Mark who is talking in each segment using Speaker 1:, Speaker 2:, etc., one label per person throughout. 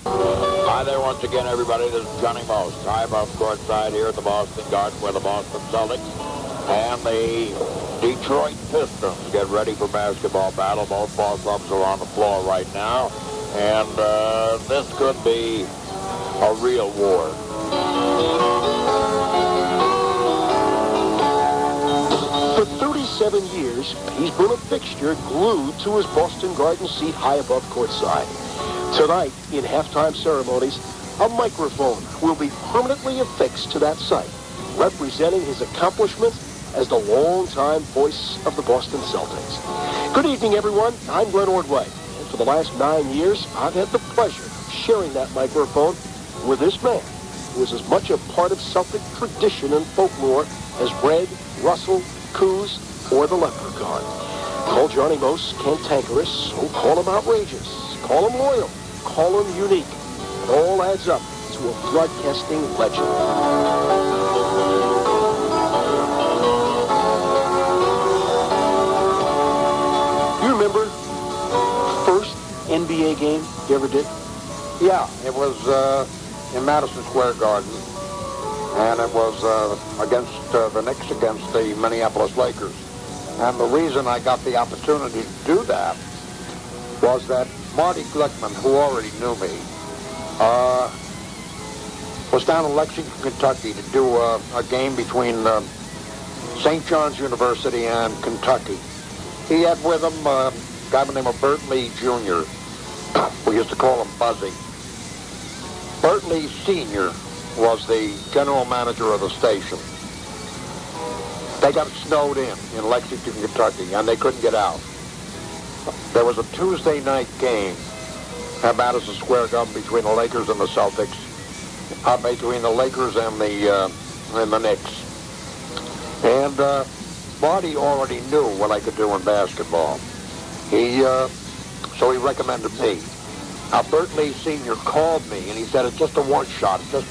Speaker 1: Hi there once again, everybody. This is Johnny Most, high above courtside here at the Boston Garden where the Boston Celtics and the Detroit Pistons get ready for basketball battle. Both ball clubs are on the floor right now, and this could be a real war.
Speaker 2: For 37 years, he's been a fixture glued to his Boston Garden seat high above courtside. Tonight, in halftime ceremonies, a microphone will be permanently affixed to that site, representing his accomplishment as the longtime voice of the Boston Celtics. Good evening, everyone. I'm Glenn Ordway, and for the last 9 years, I've had the pleasure of sharing that microphone with this man, who is as much a part of Celtic tradition and folklore as Red, Russell, Coos, or the Leprechaun. Call Johnny Most cantankerous, or call him outrageous, call him loyal, call him unique. It all adds up to a broadcasting legend. You remember first NBA game you ever did?
Speaker 1: Yeah, it was in Madison Square Garden, and it was against the Knicks against the Minneapolis Lakers. And the reason I got the opportunity to do that was that Marty Glickman, who already knew me, was down in Lexington, Kentucky to do a game between St. John's University and Kentucky. He had with him a guy by the name of Bert Lee Jr. We used to call him Buzzy. Bert Lee Sr. was the general manager of the station. They got snowed in Lexington, Kentucky, and they couldn't get out. There was a Tuesday night game at Madison Square Garden between the Lakers and the Celtics, between the Lakers and the Knicks. And Marty already knew what I could do in basketball. So he recommended me. Now, Bert Lee Sr. called me, and he said, it's just a one-shot, just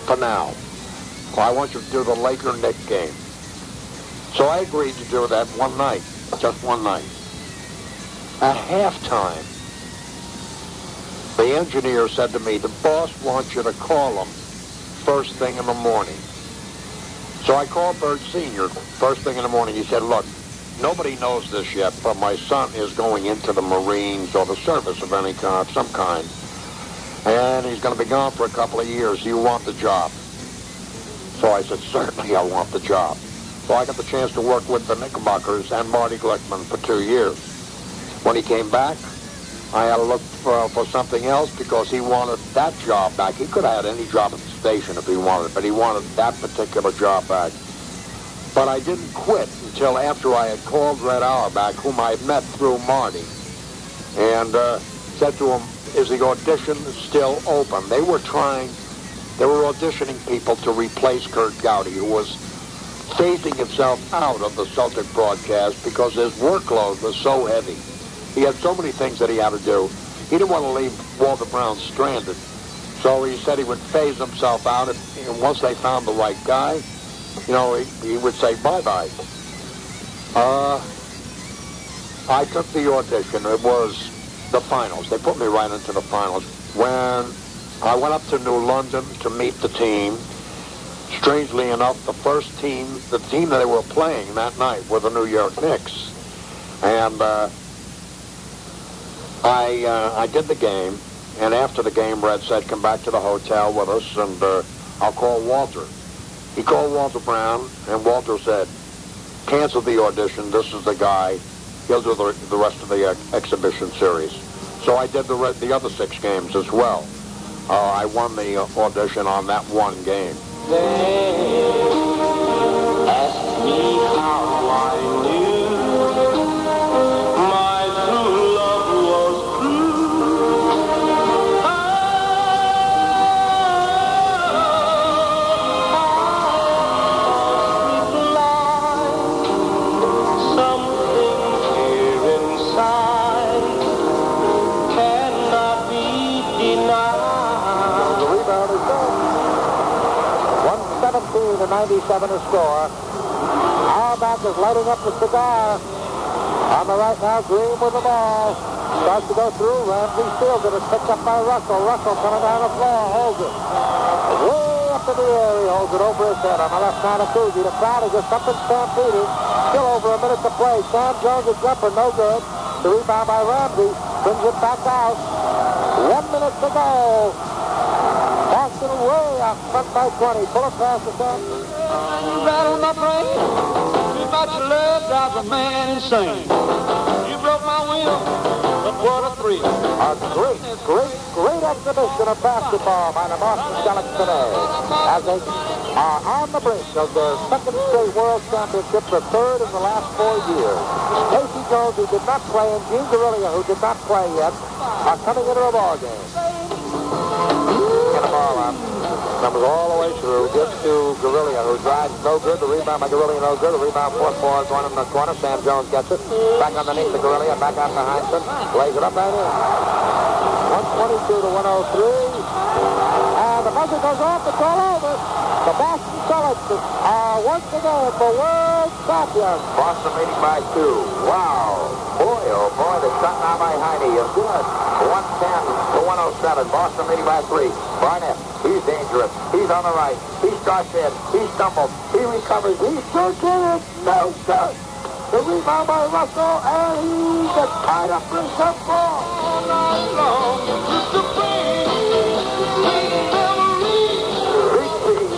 Speaker 1: for now. Well, I want you to do the Laker-Knick game. So I agreed to do that one night, just one night. At halftime, the engineer said to me, the boss wants you to call him first thing in the morning. So I called Bert Sr. first thing in the morning. He said, look, nobody knows this yet, but my son is going into the Marines or the service of any kind, some kind. And he's going to be gone for a couple of years. Do you want the job? So I said, certainly I want the job. So I got the chance to work with the Knickerbockers and Marty Glickman for 2 years. When he came back, I had to look for something else because he wanted that job back. He could have had any job at the station if he wanted, but he wanted that particular job back. But I didn't quit until after I had called Red Auerbach, whom I had met through Marty, and said to him, is the audition still open? They were auditioning people to replace Kurt Gowdy, who was phasing himself out of the Celtic broadcast because his workload was so heavy. He had so many things that he had to do. He didn't want to leave Walter Brown stranded. So he said he would phase himself out, and once they found the right guy, you know, he would say bye-bye. I took the audition. It was the finals. They put me right into the finals. When I went up to New London to meet the team, strangely enough, the team that they were playing that night were the New York Knicks. And I did the game, and after the game, Red said, come back to the hotel with us, and I'll call Walter. He called Walter Brown, and Walter said, cancel the audition. This is the guy. He'll do the rest of the exhibition series. So I did the other 6 games as well. I won the audition on that one game.
Speaker 3: They asked me how I knew my true love was true. I replied, something here inside cannot be denied.
Speaker 1: The rebound is done. 117-97 to score. Auerbach is lighting up the cigar. On the right now, Green with the ball.
Speaker 4: Starts to go through. Ramsey fields it. It's picked up by Russell. Russell coming down the floor. Holds it. Way up in the air. He holds it over his head on the left side of Cousy. The crowd is just up and stampeding. Still over a minute to play. Sam Jones, a jumper. No good. The rebound by Ramsey. Brings it back out. 1 minute to go. Boston way up front by 20. Pull it past the sun.
Speaker 5: You rattle my brain. Too much love drives a man insane. You broke my will, but what a thrill.
Speaker 4: A great exhibition of basketball by the Boston Celtics today, as they are on the brink of their second straight World Championship, the third in the last 4 years. Casey Jones, who did not play, and Gene Guerrilla, who did not play yet, are coming into a ball game. Get the ball up. Comes all the way through. Gets to Guerrilla, who drives no good. The rebound by Guerrilla, no good. The rebound forced forward, one in the corner. Sam Jones gets it. Back underneath the Guerrilla, back out to Heinsohn. Lays it up and in. 122 to 103. And the buzzer goes off. It's all over. The Boston Celtics are once again the world champions.
Speaker 1: Boston leading by 2. Wow. Boy, oh boy, the shot now by Heine is good. 110 to 107. Boston leading by 3. Barnett, he's dangerous. He's on the right. He starts in. He stumbles. He recovers. He's searching it. No good. The rebound by Russell, and he gets tied up for some ball.
Speaker 5: All night long, it's the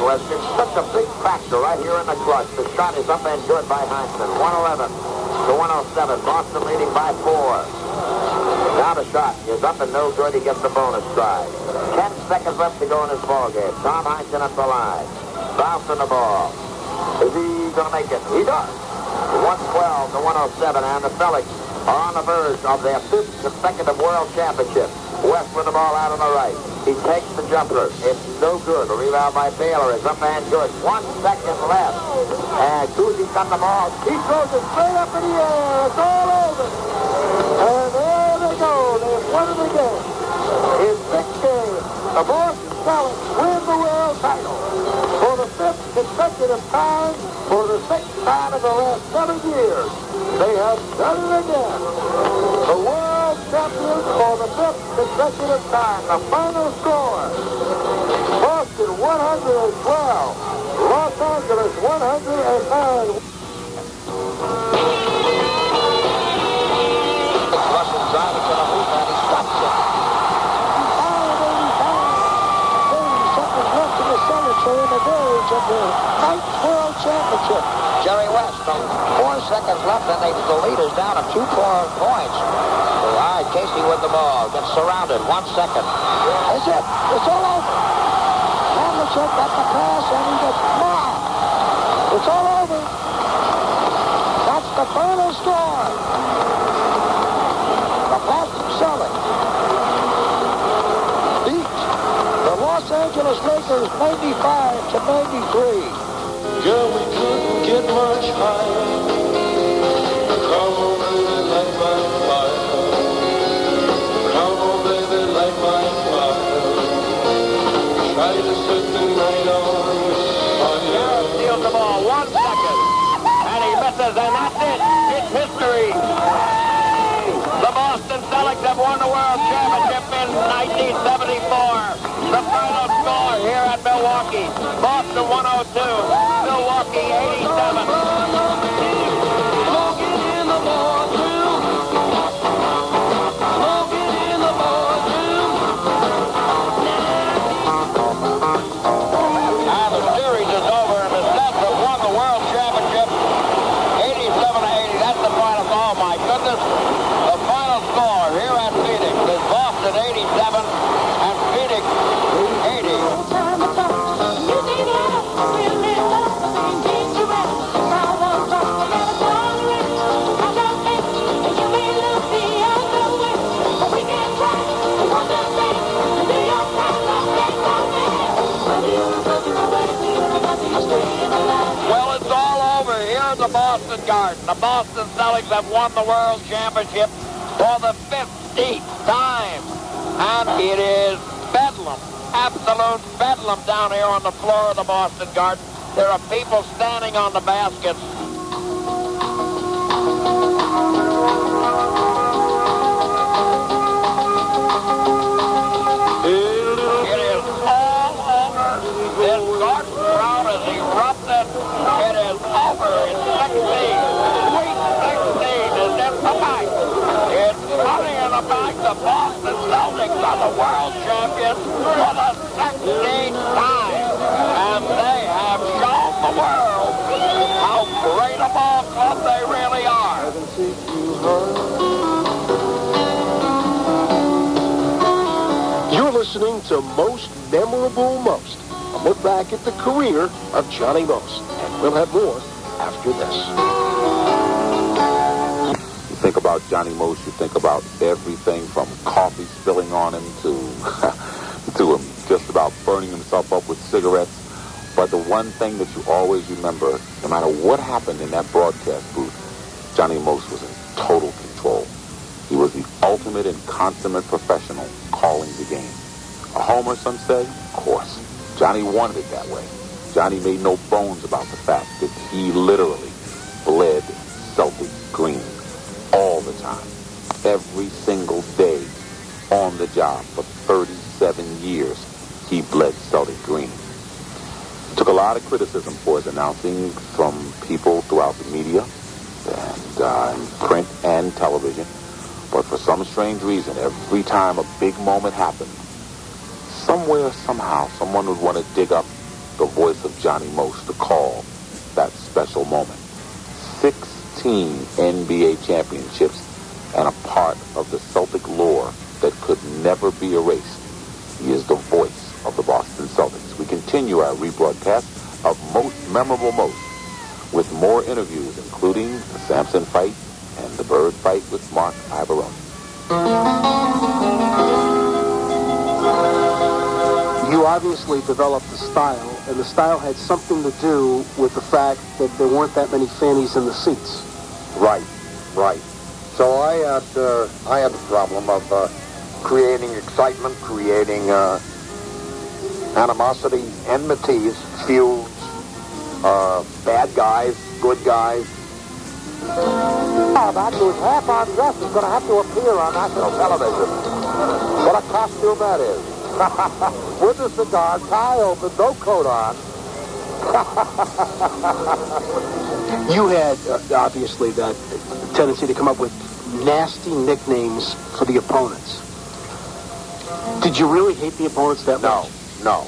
Speaker 1: Was in such a big factor right here in the clutch. The shot is up and good by Heinsohn. 111 to 107. Boston leading by 4. Now the shot is up and no good. He gets the bonus try. 10 seconds left to go in this ball game. Tom Heinsohn at the line. Bouncing the ball. Is he going to make it? He does. 112 to 107. And the Celtics are on the verge of their 5th consecutive World Championship. West with the ball out on the right. He takes the jumper. It's no good. The rebound by Baylor is up and good. 1 second left. And Cousy got the ball. He throws it straight up in the air. It's all over. And there they go. They've won it again. In 6 games, the Boston Celtics win the world title. For the 5th consecutive time, for the 6th time in the last 7 years, they have done it again. The world champions for the 5th consecutive time. The final score, Boston 112, Los Angeles 109. Russell driving to the hoop and he stops it. 30 seconds left in the Celtics are in the verge of the 9th World Championship. Jerry West, 4 seconds left, and the lead is down to 2 points. All right, Casey with the ball, gets surrounded, 1 second. That's it. It's all over. Havlicek got the pass, and he gets mobbed. It's all over. That's the final score. The Boston Celtics beat the Los Angeles Lakers 95 to 93.
Speaker 3: Girl, we couldn't get much higher. Come on, baby, light my fire. Come on, baby, light my fire. Try to set the night on fire.
Speaker 5: Steals the ball, 1 second. And he misses, and that's it. It's history. The Boston Celtics have won the World Championship in 1974. The final score here at Milwaukee. Boston 102, Milwaukee 87. Smoking in the boardroom. Smoking in the boardroom. And the series is over, and the Celtics have won the World Championship 87-80. That's the final. Oh, my goodness. The final score here at Phoenix is Boston 87 and Phoenix 80. Well, it's all over here at the Boston Garden. The Boston Celtics have won the World Championship for the 15th time. And it is bedlam, absolute bedlam down here on the floor of the Boston Garden. There are people standing on the baskets. the back, the Boston Celtics are the world champions for the 16th time. And they have shown the world how great a ball club they really are.
Speaker 2: You're listening to Most Memorable Most, a look back at the career of Johnny Most. And we'll have more after this.
Speaker 6: You think about Johnny Most, you think about everything from coffee spilling on him to him just about burning himself up with cigarettes. But the one thing that you always remember, no matter what happened in that broadcast booth, Johnny Most was in total control. He was the ultimate and consummate professional calling the game. A homer, some say? Of course. Johnny wanted it that way. Johnny made no bones about the fact that he literally bled Celtic green all the time. Every single day on the job for 37 years, he bled Celtic green. He took a lot of criticism for his announcing from people throughout the media and in print and television. But for some strange reason, every time a big moment happened, somewhere, somehow, someone would want to dig up the voice of Johnny Most to call that special moment. 16 NBA championships and a part of the Celtic lore that could never be erased. He is the voice of the Boston Celtics. We continue our rebroadcast of Most Memorable Most with more interviews, including the Sampson fight and the Bird fight with Mark Ivarone.
Speaker 2: You obviously developed a style, and the style had something to do with the fact that there weren't that many fannies in the seats.
Speaker 1: Right. So I had the problem of creating excitement, creating animosity, enmities, feuds, bad guys, good guys.
Speaker 4: Oh, that dude's half-on dress is going to have to appear on national television. What a costume that is. With a cigar, tie open, no coat on.
Speaker 2: You had, obviously, that tendency to come up with nasty nicknames for the opponents. Did you really hate the opponents that much?
Speaker 1: No.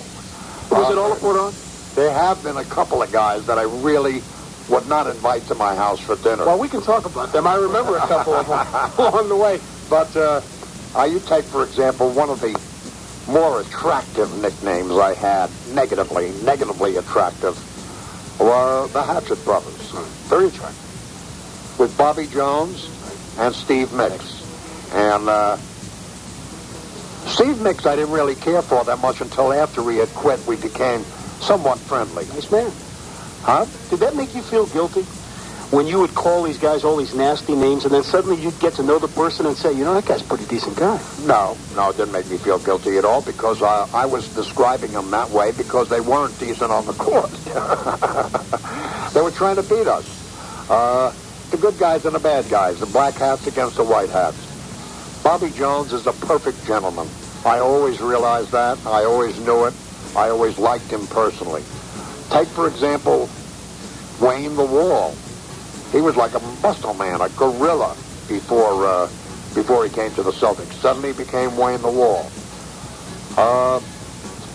Speaker 2: Was it all a put on?
Speaker 1: There have been a couple of guys that I really would not invite to my house for dinner.
Speaker 2: Well, we can talk about them. I remember a couple of them along the way.
Speaker 1: But you take, for example, one of the more attractive nicknames I had, negatively attractive, were the Hatchet Brothers. Very attractive. With Bobby Jones and Steve Mix. And Steve Mix I didn't really care for that much until after he had quit. We became somewhat friendly.
Speaker 2: Nice man.
Speaker 1: Huh?
Speaker 2: Did that make you feel guilty? When you would call these guys all these nasty names and then suddenly you'd get to know the person and say, you know, that guy's a pretty decent guy.
Speaker 1: No, it didn't make me feel guilty at all because I was describing them that way because they weren't decent on the court. They were trying to beat us. The good guys and the bad guys, the black hats against the white hats. Bobby Jones is a perfect gentleman. I always realized that. I always knew it. I always liked him personally. Take, for example, Wayne the Wall. He was like a muscle man, a gorilla before he came to the Celtics. Suddenly became Wayne the Wall.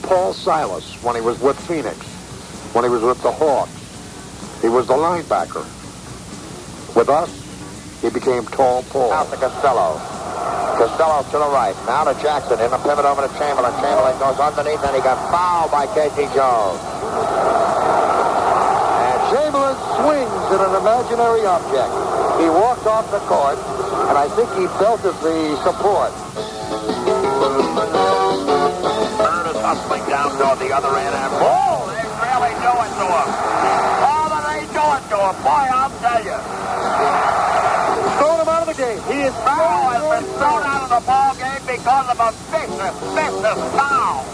Speaker 1: Paul Silas, when he was with Phoenix, when he was with the Hawks, he was the linebacker. With us, he became Tall Paul.
Speaker 4: Out to Costello. Costello to the right. Now to Jackson. In the pivot over to Chamberlain. Chamberlain goes underneath, and he got fouled by K.T. Jones. And Chamberlain swings at an imaginary object. He walked off the court, and I think he belted the support.
Speaker 5: Bird is hustling down toward the other end, and oh, they really do it to him. Oh, they do it to him. Boy, I'll tell you.
Speaker 2: Throwing him out of the game.
Speaker 5: He is foul has been thrown out of the ball game because of a vicious foul.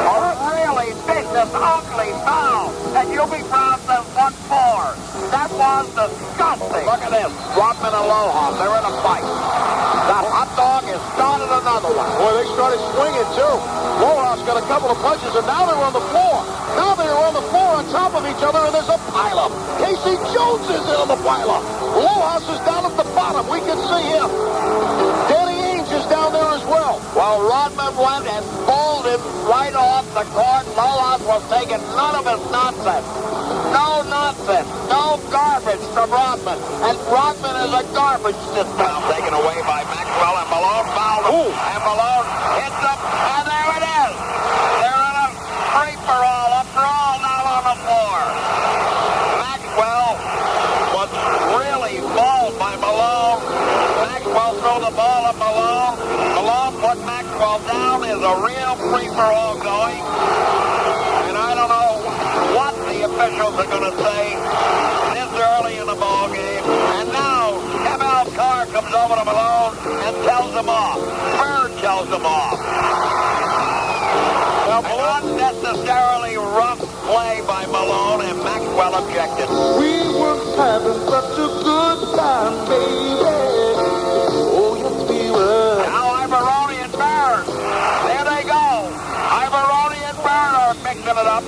Speaker 5: A really vicious, ugly foul. And Hubie Brown says 1-4. That was disgusting. Look at this. Rodman and Aloha. They're in a fight. That hot dog has started another one.
Speaker 2: Boy, they started swinging, too. Loha's got a couple of punches, and now they're on the floor. Now they're on the floor on top of each other, and there's a pileup. Casey Jones is in on the pileup. Lohaus is down at the bottom. We can see him. Danny Ainge is down there as well.
Speaker 5: Well, Rodman went and bowled him right off the court. Lohaus was taking none of his nonsense. No nonsense. No garbage from Rodman. And Rodman is a garbage system. Taken away by Maxwell, and Malone fouled him.
Speaker 2: Ooh.
Speaker 5: And Malone hits him, and there it is. They're in a free-for-all, a brawl down on the floor. Maxwell was really mauled by Malone. Maxwell threw the ball at Malone. Malone put Maxwell down. There's a real free-for-all going. And I don't know what the officials are going to say this early in the ball game. And now, M.L. Carr comes over to Malone and tells him off. Bird tells him off. An unnecessarily rough play by Malone, and Maxwell objected.
Speaker 3: We were having such a good time, baby. Oh, yes, we were.
Speaker 5: Now Ivoroni and Bird. There they go. Ivoroni and Bird are mixing it up.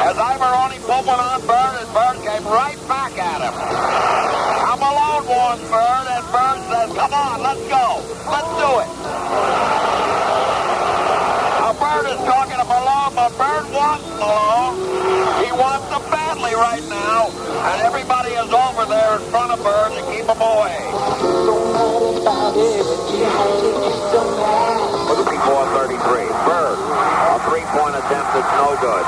Speaker 5: As Ivoroni pulled one on Bird, and Bird came right back at him. Now Malone warns Bird, and Bird says, come on, let's go. Let's do it. Now Bird is talking to Malone, but Bird wants Malone. He wants him badly right now, and everybody is over there in front of Bird to keep him away. 54-33. Bird, a three-point attempt that's no good.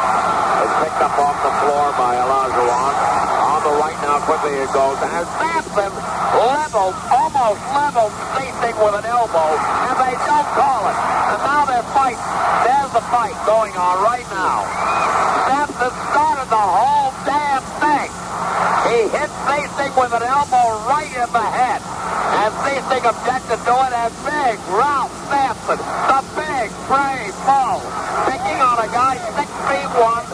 Speaker 5: It's picked up off the floor by Olajuwon. On the right now, quickly it goes. And Sampson almost leveled Stacey with an elbow, and they don't call it. And now they're fighting. There's the fight going on right now. Sampson started the whole damn thing. He hit Stacey with an elbow right in the head. And Stacey objected to it, and big Ralph Sampson, the big brave bull, picking on a guy 6'1",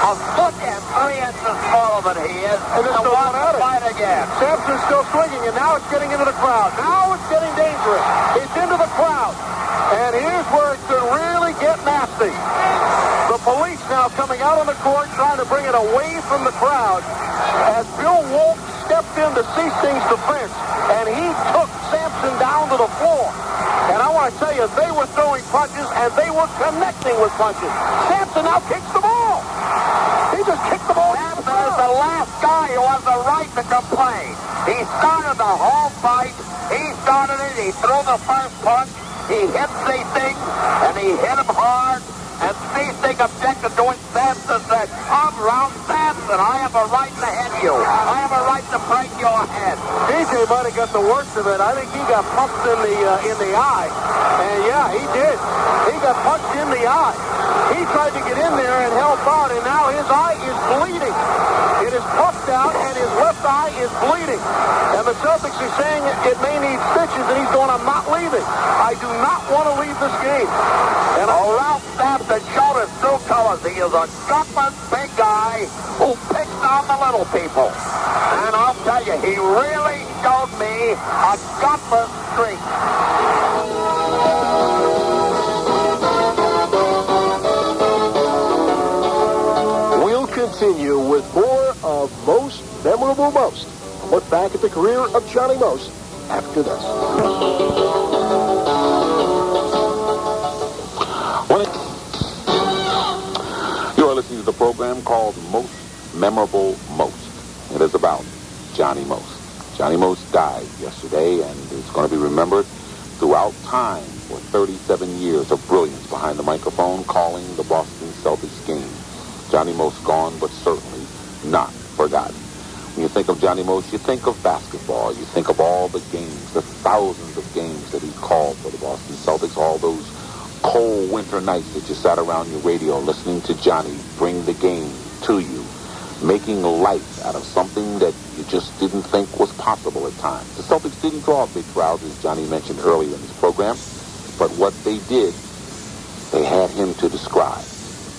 Speaker 5: a foot and 3 inches smaller than he is,
Speaker 2: And they're still
Speaker 5: wants
Speaker 2: going at
Speaker 5: to
Speaker 2: it.
Speaker 5: fight again.
Speaker 2: Sampson's still swinging, and now it's getting into the crowd. Now it's getting dangerous. It's into the crowd. And here's where it could really get nasty. The police now coming out on the court trying to bring it away from the crowd as Bill Wolf stepped in to cease things defense, and he took Sampson down to the floor. And I want to tell you, they were throwing punches, and they were connecting with punches. Sampson now kicks the ball. He just kicked the ball.
Speaker 5: Sampson is the last guy who has the right to complain. He started the whole fight. He started it. He threw the first punch. He hit Seating, and he hit him hard. And Seating objected to it. Sampson said, I'm Ralph Sampson. I have a right to hit you. I have a right to break your head.
Speaker 2: DJ might have got the worst of it. I think he got punched in the eye. And yeah, he did. He got punched in the eye. He tried to get in there and help out, and now his eye is bleeding. It is puffed out, and his left eye is bleeding. And the Celtics are saying it may need stitches, and he's going, I'm not leaving. I do not want to leave this game.
Speaker 5: And Ralph Sampson showed his true colors. He is a gutless big guy who picks on the little people. And I'll tell you, he really showed me a gutless streak.
Speaker 2: We'll continue with more of Most Memorable Most. Look back at the career of Johnny Most after this.
Speaker 6: You are listening to the program called Most Memorable Most. It is about Johnny Most. Johnny Most died yesterday, and is going to be remembered throughout time for 37 years of brilliance behind the microphone calling the Boston Celtics game. Johnny Most gone, but certainly not forgotten. When you think of Johnny Most, you think of basketball. You think of all the games, the thousands of games that he called for the Boston Celtics, all those cold winter nights that you sat around your radio listening to Johnny bring the game to you, making light out of something that you just didn't think was possible at times. The Celtics didn't draw big crowds, as Johnny mentioned earlier in this program, but what they did, they had him to describe.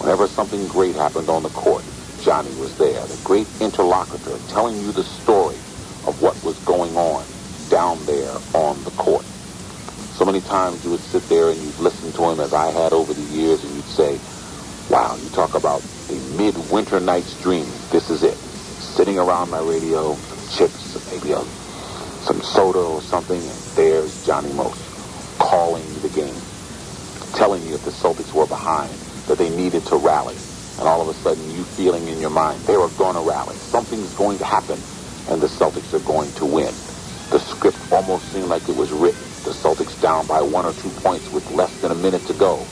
Speaker 6: Whenever something great happened on the court, Johnny was there, the great interlocutor, telling you the story of what was going on down there on the court. So many times you would sit there and you'd listen to him, as I had over the years, and you'd say, wow, you talk about a midwinter night's dream. This is it. Sitting around my radio, chips, or maybe some soda or something, and there's Johnny Most calling the game, telling you that the Celtics were behind, that they needed to rally. And all of a sudden, you feeling in your mind, they were going to rally. Something's going to happen, and the Celtics are going to win. The script almost seemed like it was written. The Celtics down by 1 or 2 points with less than a minute to go.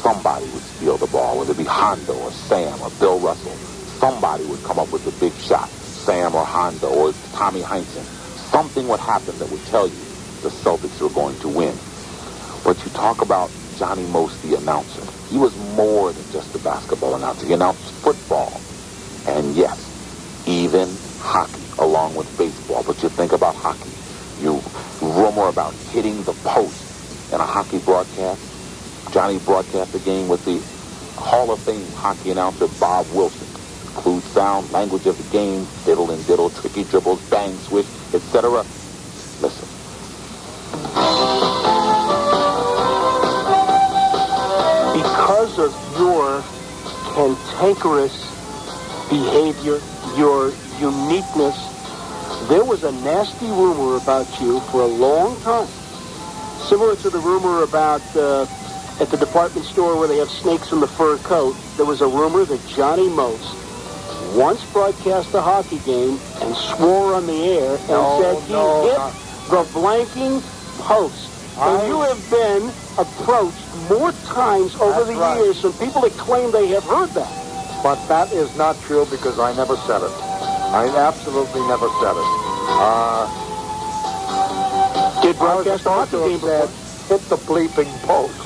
Speaker 6: Somebody would steal the ball, whether it be Hondo or Sam or Bill Russell. Somebody would come up with a big shot, Sam or Hondo or Tommy Heinsohn. Something would happen that would tell you the Celtics were going to win. But you talk about Johnny Most, the announcer. He was more than just a basketball announcer. He announced football. And yes, even hockey, along with baseball. But you think about hockey. You rumor about hitting the post in a hockey broadcast. Johnny broadcast the game with the Hall of Fame hockey announcer Bob Wilson. Includes sound, language of the game, diddle and diddle, tricky dribbles, bang, switch, etc. Listen.
Speaker 2: Because of your cantankerous behavior, your uniqueness, there was a nasty rumor about you for a long time. Similar to the rumor about at the department store where they have snakes in the fur coat, there was a rumor that Johnny Most once broadcast a hockey game and swore on the air and said he hit the blanking post. And you have been approached more times over the years from people that claim they have heard that.
Speaker 1: But that is not true because I never said it. I absolutely never said it.
Speaker 2: Did broadcast a hockey game before?
Speaker 1: Hit the bleeping post.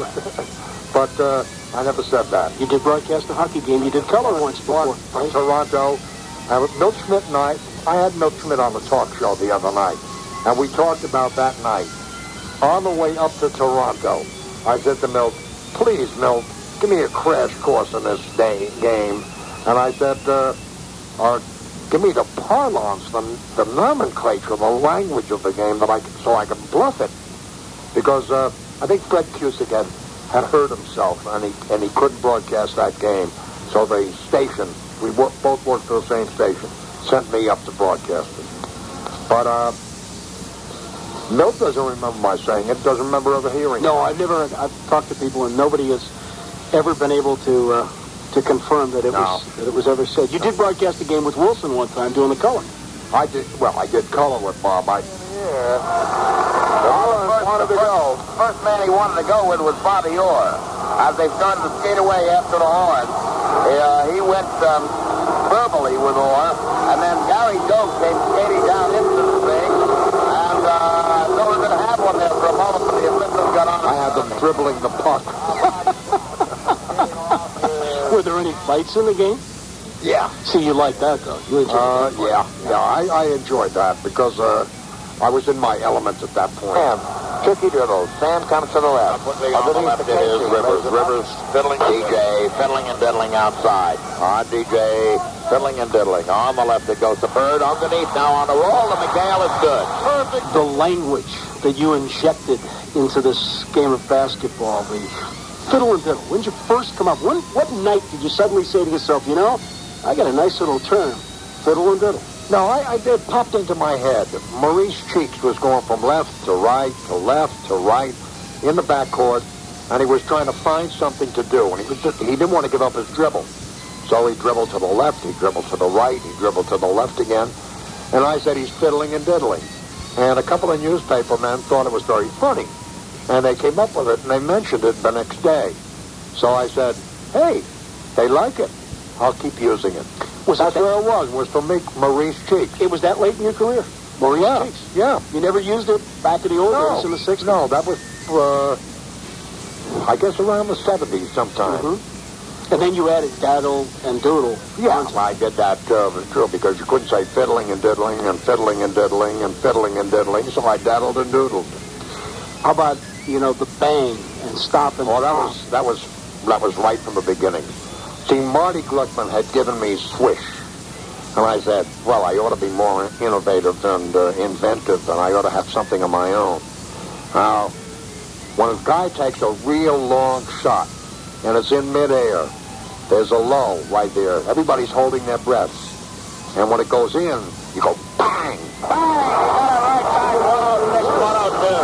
Speaker 1: But I never said that.
Speaker 2: You did broadcast a hockey game. You did color once before.
Speaker 1: In Toronto. Milt Schmidt and I had Milt Schmidt on the talk show the other night. And we talked about that night. On the way up to Toronto, I said to Milt, please, Milt, give me a crash course in this game. And I said, give me the parlance, the nomenclature, the language of the game so I can bluff it. Because I think Fred Cusick had hurt himself, and he couldn't broadcast that game. So the station, we both worked for the same station, sent me up to broadcast it. But Milt doesn't remember my saying it, doesn't remember ever hearing it.
Speaker 2: No, I've talked to people, and nobody has ever been able to confirm that it was ever said. You did broadcast a game with Wilson one time doing the color. I did color with Bob.
Speaker 5: First man he wanted to go with was Bobby Orr. As they started to skate away after the horn, he went verbally with Orr, and then Gary Doak came skating down into the thing, and so we were going to have one there for a moment, but the officials got on.
Speaker 1: I had them dribbling the puck.
Speaker 2: Were there any fights in the game?
Speaker 1: Yeah.
Speaker 2: See, you like that, though. You enjoyed that.
Speaker 1: Yeah, I enjoyed that because I was in my element at that point.
Speaker 5: Sam, tricky dribble. Sam comes to the left. On the left it is Rivers. Rivers fiddling. DJ fiddling and diddling outside. DJ fiddling and diddling. On the left it goes to Bird. Underneath now on the roll. The McHale is good. Perfect.
Speaker 2: The language that you injected into this game of basketball, the fiddle and diddle. When did you first come up? What night did you suddenly say to yourself, I got a nice little term, fiddle and diddle?
Speaker 1: No, it popped into my head. Maurice Cheeks was going from left to right to left to right in the backcourt, and he was trying to find something to do, and he didn't want to give up his dribble. So he dribbled to the left, he dribbled to the right, he dribbled to the left again, and I said he's fiddling and diddling. And a couple of newspapermen thought it was very funny, and they came up with it, and they mentioned it the next day. So I said, hey, they like it. I'll keep using it. That's where it was from Maurice Cheeks.
Speaker 2: It was that late in your career? Maurice Cheeks?
Speaker 1: Yeah.
Speaker 2: You never used it back in the old days in the 60s?
Speaker 1: No, that was, I guess, around the 70s sometime.
Speaker 2: Mm-hmm. And then you added daddle and doodle.
Speaker 1: Yeah, I did that, true, because you couldn't say fiddling and diddling and fiddling and diddling and fiddling and diddling, so I daddled and doodled.
Speaker 2: How about, the bang and stop and
Speaker 1: that was right from the beginning. See, Marty Gluckman had given me Swish. And I said, well, I ought to be more innovative and inventive, and I ought to have something of my own. Now, when a guy takes a real long shot, and it's in midair, there's a lull right there. Everybody's holding their breaths. And when it goes in, you go, Bang!
Speaker 5: Bang! He got it right back, 106, 102.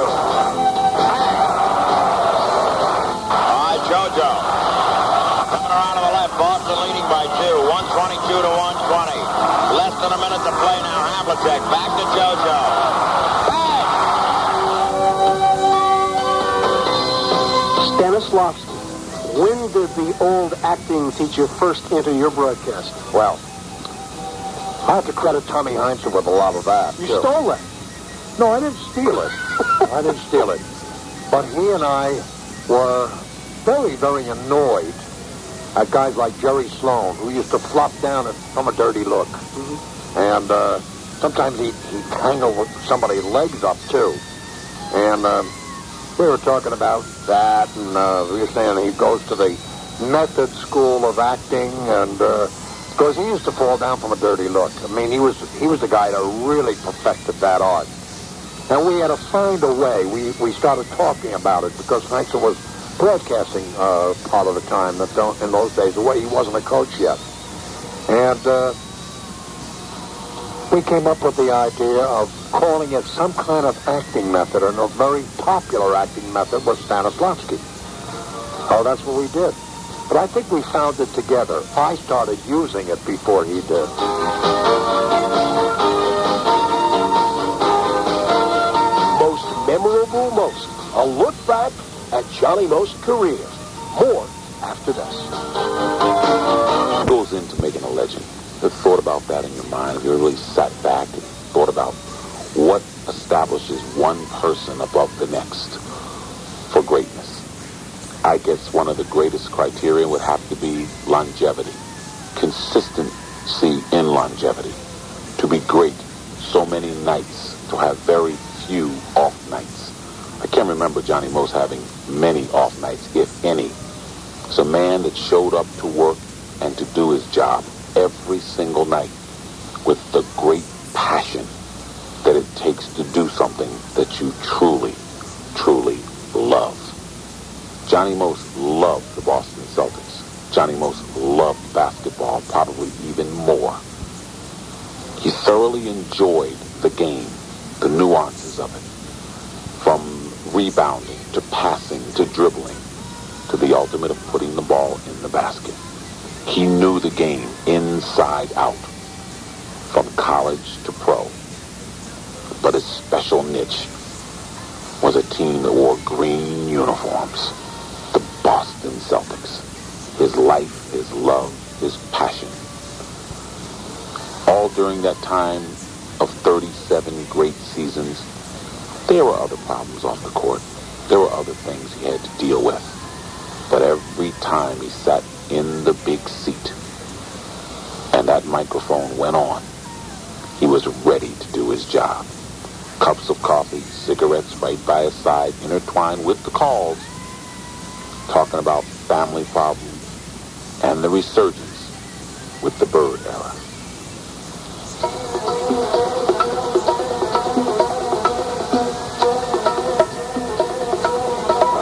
Speaker 5: All right, JoJo. Coming around to the left, Boston leading by 2, 122 to 120. Less than a minute to play now. Havlicek back to JoJo. Bang!
Speaker 2: Stanislavski, when did the old acting teacher first enter your broadcast?
Speaker 1: Well, I have to credit Tommy Heinsohn with a lot of that.
Speaker 2: You
Speaker 1: too.
Speaker 2: stole that.
Speaker 1: No, I didn't steal it. I didn't steal it. But he and I were very, very annoyed at guys like Jerry Sloan, who used to flop down from a dirty look. And sometimes he'd tangle with somebody's legs up, too. And we were talking about that, and we were saying he goes to the method school of acting, and because he used to fall down from a dirty look. I mean, he was the guy that really perfected that art. And we had to find a way. We started talking about it because Heinsohn was broadcasting part of the time. In those days, he wasn't a coach yet. And we came up with the idea of calling it some kind of acting method, and a very popular acting method was Stanislavski. Oh, that's what we did. But I think we found it together. I started using it before he did.
Speaker 2: Most memorable most. A look back at Johnny Most career. More after this.
Speaker 6: What goes into making a legend? You thought about that in your mind? Have you really sat back and thought about what establishes one person above the next for greatness? I guess one of the greatest criteria would have to be longevity. Consistency in longevity. To be great so many nights, to have very few off nights. I can't remember Johnny Most having many off nights, if any. It's a man that showed up to work and to do his job every single night with the great passion that it takes to do something that you truly, truly love. Johnny Most loved the Boston Celtics. Johnny Most loved basketball, probably even more. He thoroughly enjoyed the game, the nuances of it, from rebounding to passing to dribbling to the ultimate of putting the ball in the basket. He knew the game inside out, from college to pro. But his special niche was a team that wore green uniforms, the Boston Celtics. His life, his love, his passion. All during that time of 37 great seasons, there were other problems off the court. There were other things he had to deal with. But every time he sat in the big seat and that microphone went on, he was ready to do his job. Cups of coffee, cigarettes right by his side, intertwined with the calls, talking about family problems and the resurgence with the Bird era.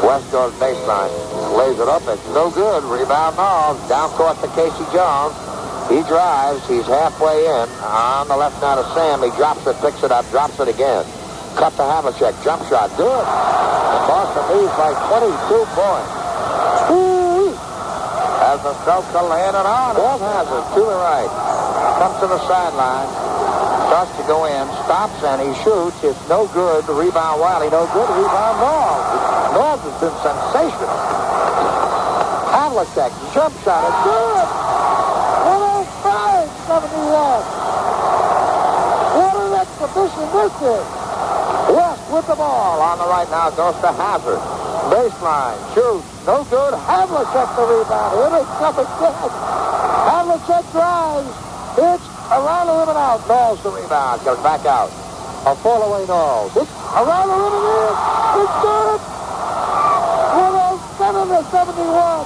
Speaker 4: West goes baseline. Lays it up. It's no good. Rebound Knowles. Down court to Casey Jones. He drives. He's halfway in. On the left now to Sam. He drops it, picks it up, drops it again. Cut to Havlicek. Jump shot. Good. And Boston leads by 22 points. Woo-wee. As the Celtics laying it on. Walt Hazard to the right. Comes to the sideline. Starts to go in. Stops and he shoots. It's no good. Rebound Wiley. No good. Rebound Knowles. Knowles has been sensational. Havlicek. Jump shot. It's good. 105-71. What an exhibition this is. West with the ball. On the right now goes to Hazard. Baseline. Shoots. No good. Havlicek the rebound. Here they come again. Havlicek drives. It's around the rim and out. Knowles the rebound. Goes back out. A fall away Knowles. It's around the rim and in. It's good. 107-71.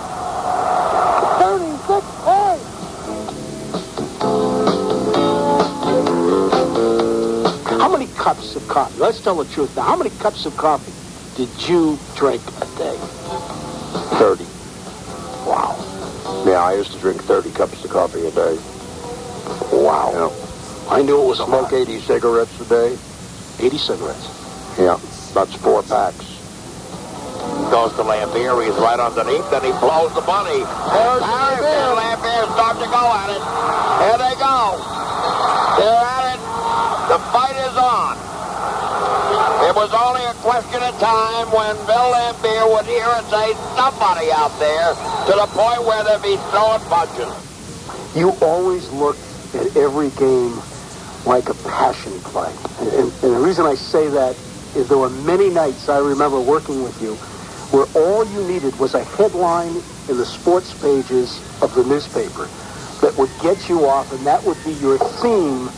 Speaker 4: 36 points.
Speaker 2: How many cups of coffee? Let's tell the truth now. How many cups of coffee did you drink a day?
Speaker 1: 30.
Speaker 2: Wow.
Speaker 1: Yeah, I used to drink 30 cups of coffee a day.
Speaker 2: Wow.
Speaker 1: Yeah.
Speaker 2: I knew it was a lot.
Speaker 1: Smoke 80 cigarettes a day.
Speaker 2: 80 cigarettes.
Speaker 1: Yeah, that's 4 packs.
Speaker 5: Goes to Lampier. He's right underneath, and he blows the bunny. There's Lampier starting to go at it. Here they go. They're at it. The fight is on. It was only a question of time when Bill Lampier would irritate somebody out there to the point where they'd be throwing punches.
Speaker 2: You always looked at every game like a passion play. And the reason I say that is there were many nights I remember working with you where all you needed was a headline in the sports pages of the newspaper that would get you off, and that would be your theme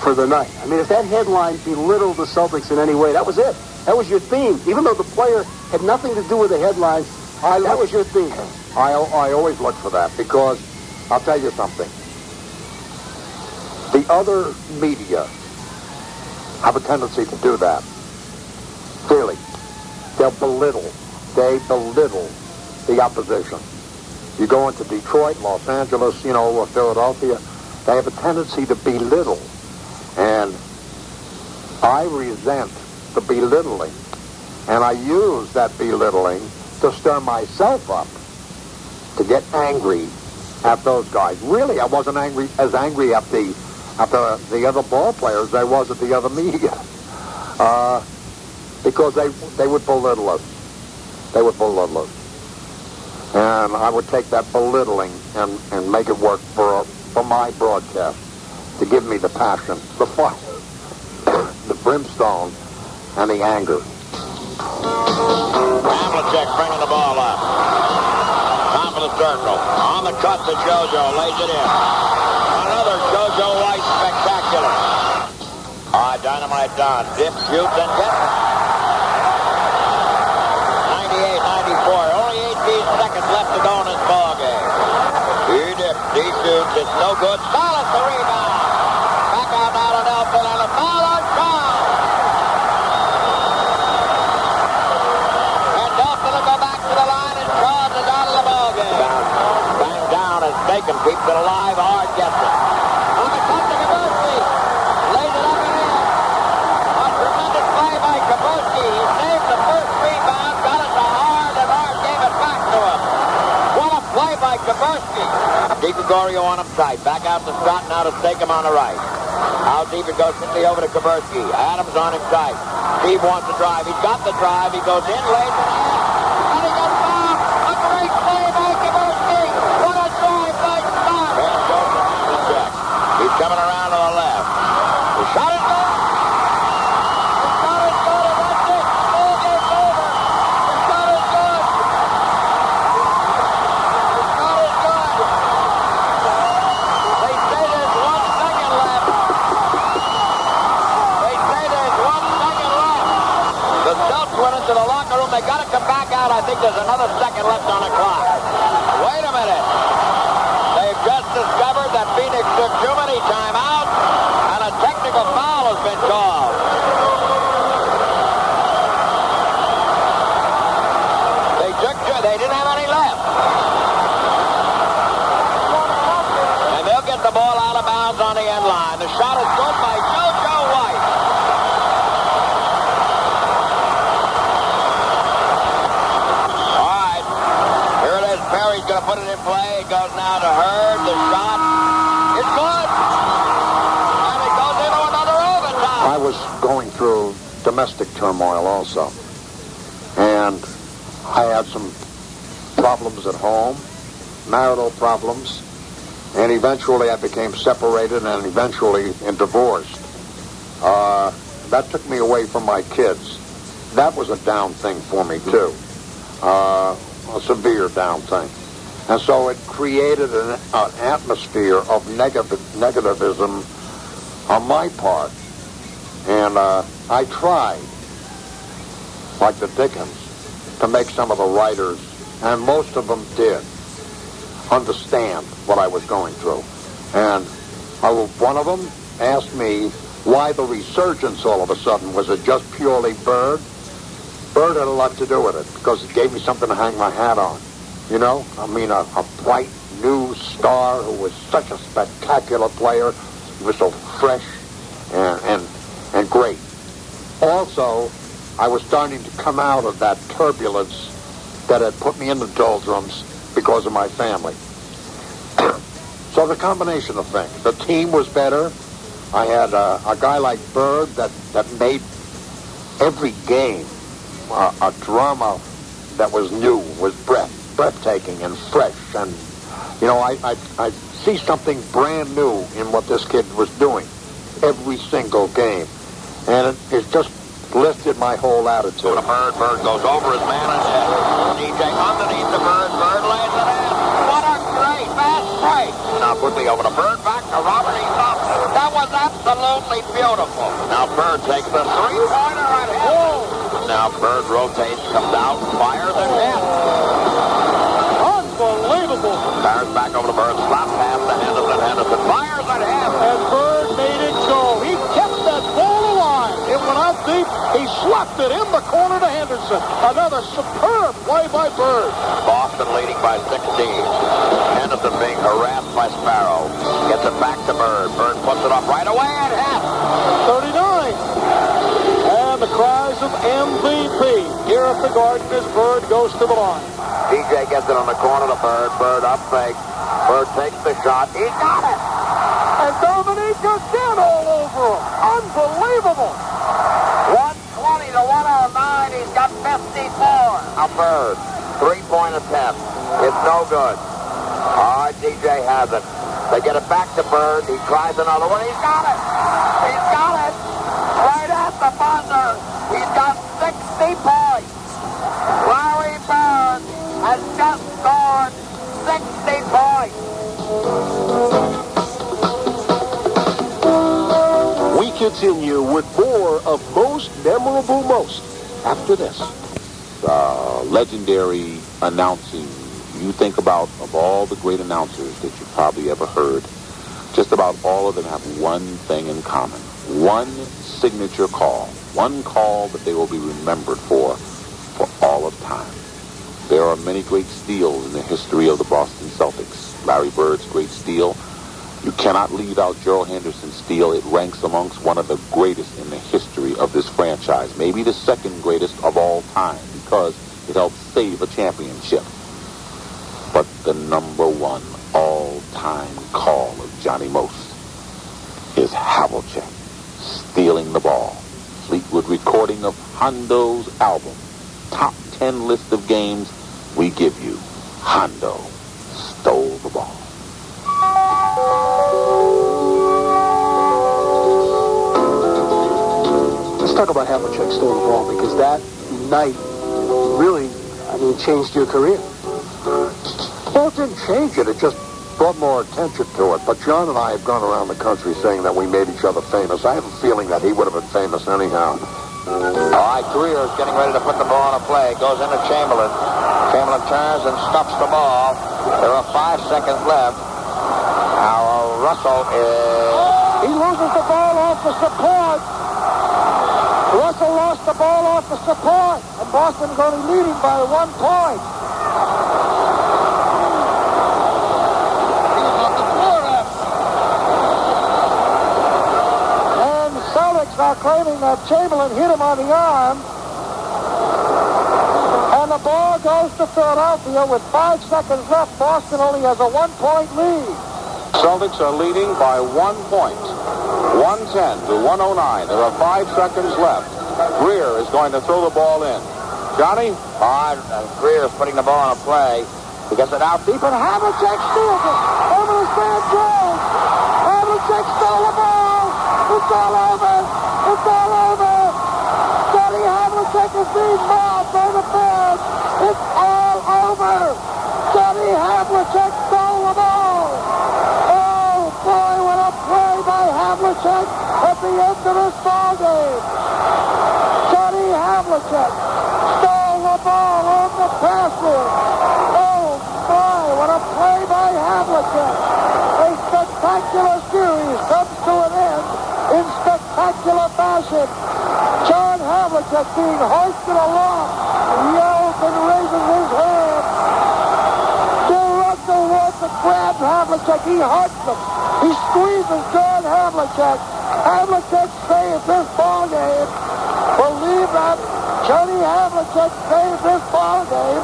Speaker 2: for the night. I mean, if that headline belittled the Celtics in any way, that was it. That was your theme. Even though the player had nothing to do with the headline, that was your theme.
Speaker 1: I always look for that because I'll tell you something. The other media have a tendency to do that. Really. They belittle the opposition. You go into Detroit, Los Angeles, or Philadelphia, they have a tendency to belittle. And I resent the belittling. And I use that belittling to stir myself up, to get angry at those guys. Really, I wasn't as angry at the other ball players as I was at the other media. Because they would belittle us. They would belittle us. And I would take that belittling and make it work for my broadcast, to give me the passion, the fire, the brimstone, and the anger.
Speaker 5: Havlicek bringing the ball up. Top of the circle. On the cut to JoJo. Lays it in. Another JoJo White spectacular. Dynamite Don. Dip, shoots, and gets it. 98-94. Only 18 seconds left to go in this ball game. He dips. He shoots. It's no good. Solid the rebound. Back out now to Nelson, and a foul on Shaw. And Nelson will go back to the line, and Shaw is out of the ball game. Bang down as Bacon keeps it alive. Hard gets it. On the cut to Kabuski. Lays it up and in. A tremendous play by Kabuski. He saved the first rebound, got it to Hard, and Hard gave it back to him. What a play by Kabuski. DiGregorio on him tight. Back out to Scott, now to Stakem on the right. How deep it goes quickly over to Kabuski. Adams on him tight. Steve wants to drive. He's got the drive. He goes in, lays it in. And he goes down. A great play by Kabuski. What a drive by Scott. Ben Joseph on the check. He's coming around to the left. The shot is good. The shot is good, and that's it. Ball game's over. The shot is good. The shot is good. They say there's 1 second left. They say there's 1 second left. The Celtics went into the locker room. They got to come back out. I think there's another second left on the clock. Wait a minute. They've just discovered that Phoenix took too many timeouts, and a technical foul has been called. They didn't have any left. And they'll get the ball out of bounds on the end line. The shot is good by JoJo White. All right. Here it is. Perry's going to put it in play. It goes now to Hurd. The shot is good. And it goes into another overtime.
Speaker 1: I was going through domestic turmoil also. And I had some problems at home, marital problems, and eventually I became separated and eventually divorced. That took me away from my kids. That was a down thing for me too, a severe down thing. And so it created an atmosphere of negativism on my part. And I tried, like the Dickens, to make some of the writers, and most of them did, understand what I was going through. And one of them asked me why the resurgence all of a sudden. Was it just purely Bird? Bird had a lot to do with it, because it gave me something to hang my hat on. You know? I mean, a bright new star who was such a spectacular player. He was so fresh, and great. Also, I was starting to come out of that turbulence that had put me in the doldrums because of my family. So the combination of things. The team was better. I had a guy like Bird that made every game a drama that was new, was breathtaking and fresh. And, I see something brand new in what this kid was doing every single game. And it just lifted my whole attitude.
Speaker 5: Bird goes over his man and DJ underneath the Bird lays it in. What a great fast break. Now quickly over to Bird, back to Robert E. Thompson. That was absolutely beautiful. Now Bird takes the three-pointer at him. Now Bird rotates, comes out, fires and hits.
Speaker 2: Unbelievable.
Speaker 5: Fires back over to Bird, slap pass to Henderson fires at him.
Speaker 2: And Bird made it go. He kept that ball alive. It went out deep. He slapped it in the corner to Henderson. Another superb play by Bird.
Speaker 5: Boston leading by 16. Henderson being harassed by Sparrow. Gets it back to Bird. Bird puts it up right away and hits.
Speaker 2: 39. And the cries of MVP here at the Garden as Bird goes to the line.
Speaker 5: DJ gets it on the corner to Bird. Bird up fake. Bird takes the shot. He got it.
Speaker 2: And Dominique again all over him. Unbelievable.
Speaker 5: 120 to 109. He's got 54. Now Bird. Three-point attempt. It's no good. All right, DJ has it. They get it back to Bird. He tries another one. He's got it. He's got it. Right at the buzzer. He's got 60 points. Larry Bird has just scored 60 points.
Speaker 2: We continue with more of Most Memorable Most after this.
Speaker 6: Legendary announcing. You think about, of all the great announcers that you've probably ever heard, just about all of them have one thing in common. One signature call. One call that they will be remembered for all of time. There are many great steals in the history of the Boston Celtics. Larry Bird's great steal. You cannot leave out Gerald Henderson's steal. It ranks amongst one of the greatest in the history of this franchise. Maybe the second greatest of all time because it helped save a championship. But the number one all-time call of Johnny Most is Havlicek stealing the ball. Fleetwood recording of Hondo's album. Top 10 list of games, we give you Hondo stole the ball.
Speaker 2: Let's talk about Havlicek stole the ball because that night really, changed your career.
Speaker 1: Well, it didn't change it. It just brought more attention to it. But John and I have gone around the country saying that we made each other famous. I have a feeling that he would have been famous anyhow.
Speaker 5: All right, Greer is getting ready to put the ball on a play. Goes into Chamberlain. Chamberlain turns and stuffs the ball. There are 5 seconds left. Now Russell is...
Speaker 2: He loses the ball off the support. Russell lost the ball off the support. And Boston's only leading by 1 point. Are claiming that Chamberlain hit him on the arm. And the ball goes to Philadelphia with 5 seconds left. Boston only has a 1-point lead.
Speaker 7: Celtics are leading by 1 point. 110 to 109. There are 5 seconds left. Greer is going to throw the ball in. Johnny?
Speaker 5: All right, Greer is putting the ball on a play. He gets it out deep, and Havlicek steals it. Over to Stan Jones. Havlicek stole the ball. It's all over. It's all over. Johnny Havlicek is being mobbed by the fans. It's all over. Johnny Havlicek stole the ball. Oh, boy, what a play by Havlicek at the end of this ball game. Johnny Havlicek stole the ball on the basket. Oh, boy, what a play by Havlicek. A spectacular series comes to an end in spectacular fashion. John Havlicek being hoisted aloft, yells and raises his hand. Bill Russell wants to grab Havlicek. He hugs him. He squeezes John Havlicek.
Speaker 4: Havlicek saves this ball game. Believe that. Johnny Havlicek saves this ball game.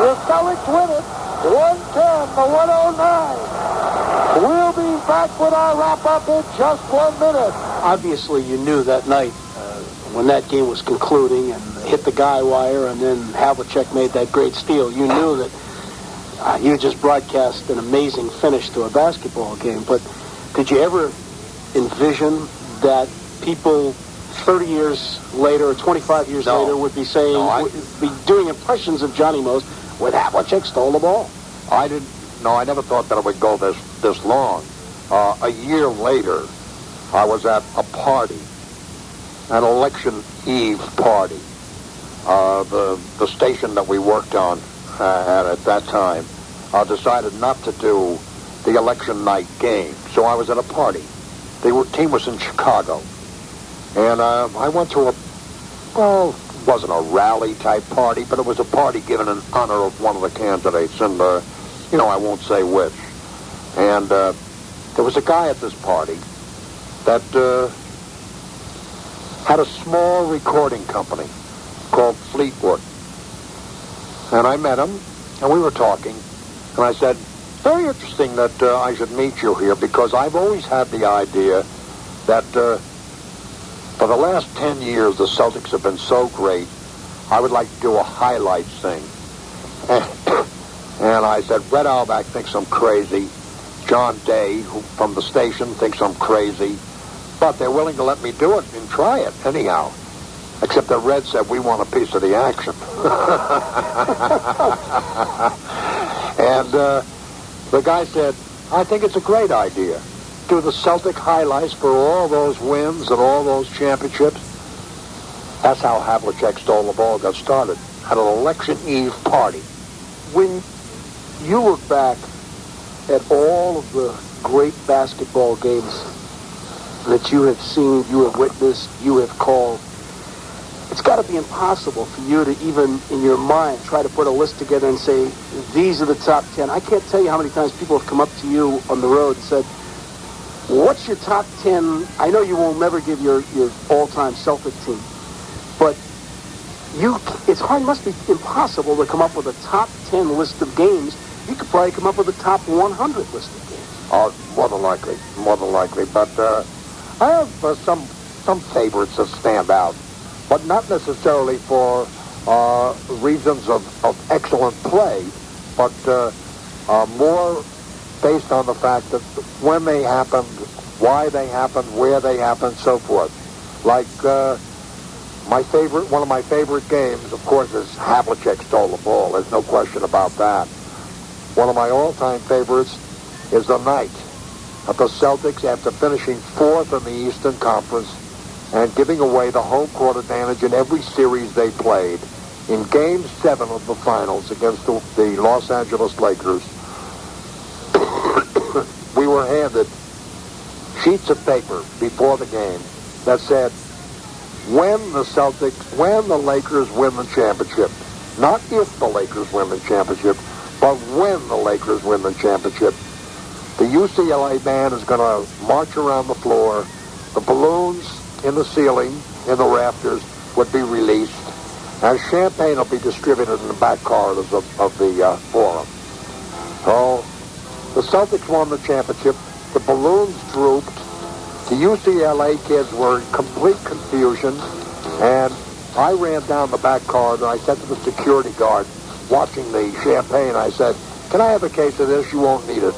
Speaker 4: The Celtics win it. 110-109. We'll be back with our wrap-up in just 1 minute.
Speaker 2: Obviously, you knew that night when that game was concluding and hit the guy wire, and then Havlicek made that great steal. You knew that you just broadcast an amazing finish to a basketball game. But did you ever envision that people 30 years later or 25 years later would be saying, would be doing impressions of Johnny Most when Havlicek stole the ball?
Speaker 1: I never thought that it would go this long. A year later, I was at a party, an election eve party. The station that we worked on at that time decided not to do the election night game. So I was at a party. The team was in Chicago. And I went to it wasn't a rally type party, but it was a party given in honor of one of the candidates. And, I won't say which. And there was a guy at this party that had a small recording company called Fleetwood. And I met him, and we were talking. And I said, very interesting that I should meet you here, because I've always had the idea that for the last 10 years, the Celtics have been so great, I would like to do a highlights thing. And I said, Red Auerbach thinks I'm crazy. John Day, from the station, thinks I'm crazy. But they're willing to let me do it and try it anyhow. Except that Red said, we want a piece of the action. And the guy said, I think it's a great idea. Do the Celtic highlights for all those wins and all those championships. That's how Havlicek stole the ball got started, at an election eve party.
Speaker 2: When you look back at all of the great basketball games that you have seen, you have witnessed, you have called, it's got to be impossible for you to even, in your mind, try to put a list together and say, these are the top 10. I can't tell you how many times people have come up to you on the road and said, what's your top 10? I know you will never give your all-time Celtic team, but must be impossible to come up with a top 10 list of games. You could probably come up with a top 100 list of games.
Speaker 1: Oh, more than likely. But I have some favorites that stand out, but not necessarily for reasons of excellent play, but more based on the fact that when they happened, why they happened, where they happened, so forth. Like one of my favorite games, of course, is Havlicek stole the ball. There's no question about that. One of my all-time favorites is the night that the Celtics, after finishing fourth in the Eastern Conference and giving away the home court advantage in every series they played, in Game 7 of the finals against the Los Angeles Lakers, we were handed sheets of paper before the game that said, when the Lakers win the championship, not if the Lakers win the championship, but when the Lakers win the championship, the UCLA band is going to march around the floor, the balloons in the ceiling, in the rafters, would be released, and champagne will be distributed in the back corridors of the forum. So, the Celtics won the championship, the balloons drooped, the UCLA kids were in complete confusion, and I ran down the back corridor, and I said to the security guard watching the champagne, I said, can I have a case of this? You won't need it.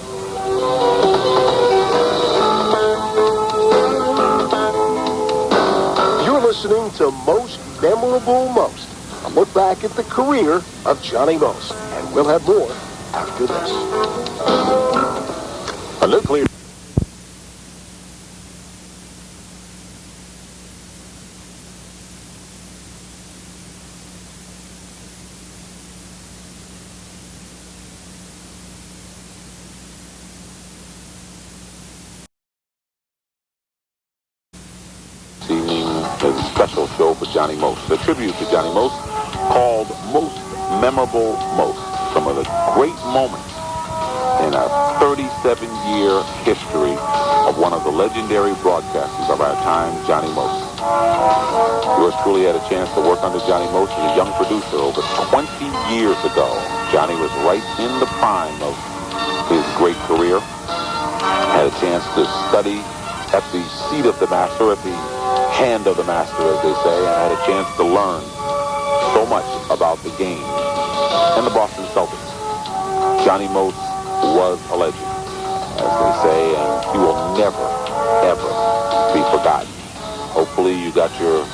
Speaker 2: You're listening to Most Memorable Most, a look back at the career of Johnny Most, and we'll have more after this.
Speaker 7: A nuclear evening is a special show for Johnny Most, a tribute to Johnny Most called Most Memorable Most. Some of the great moments
Speaker 6: in a 37-year history of one of the legendary broadcasters of our time, Johnny Most. Yours truly had a chance to work under Johnny Most as a young producer over 20 years ago. Johnny was right in the prime of his great career. Had a chance to study at the seat of the master, at the hand of the master, as they say, and had a chance to learn so much about the game and the Boston Celtics. Johnny Most was a legend, as they say, and he will never, ever be forgotten. Hopefully you got your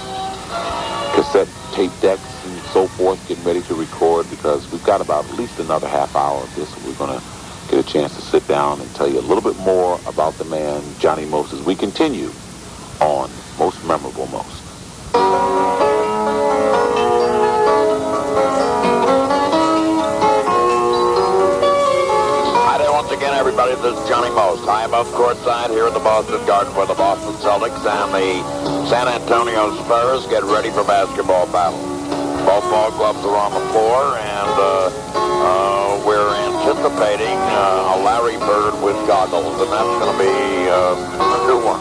Speaker 6: cassette tape decks and so forth getting ready to record, because we've got about at least another half hour of this. We're going to get a chance to sit down and tell you a little bit more about the man, Johnny Most, as we continue on Most Memorable Most.
Speaker 5: Everybody, this is Johnny Most. I am up courtside here at the Boston Garden for the Boston Celtics and the San Antonio Spurs get ready for basketball battle. Both ball clubs are on the floor, and we're anticipating a Larry Bird with goggles, and that's going to be a new one.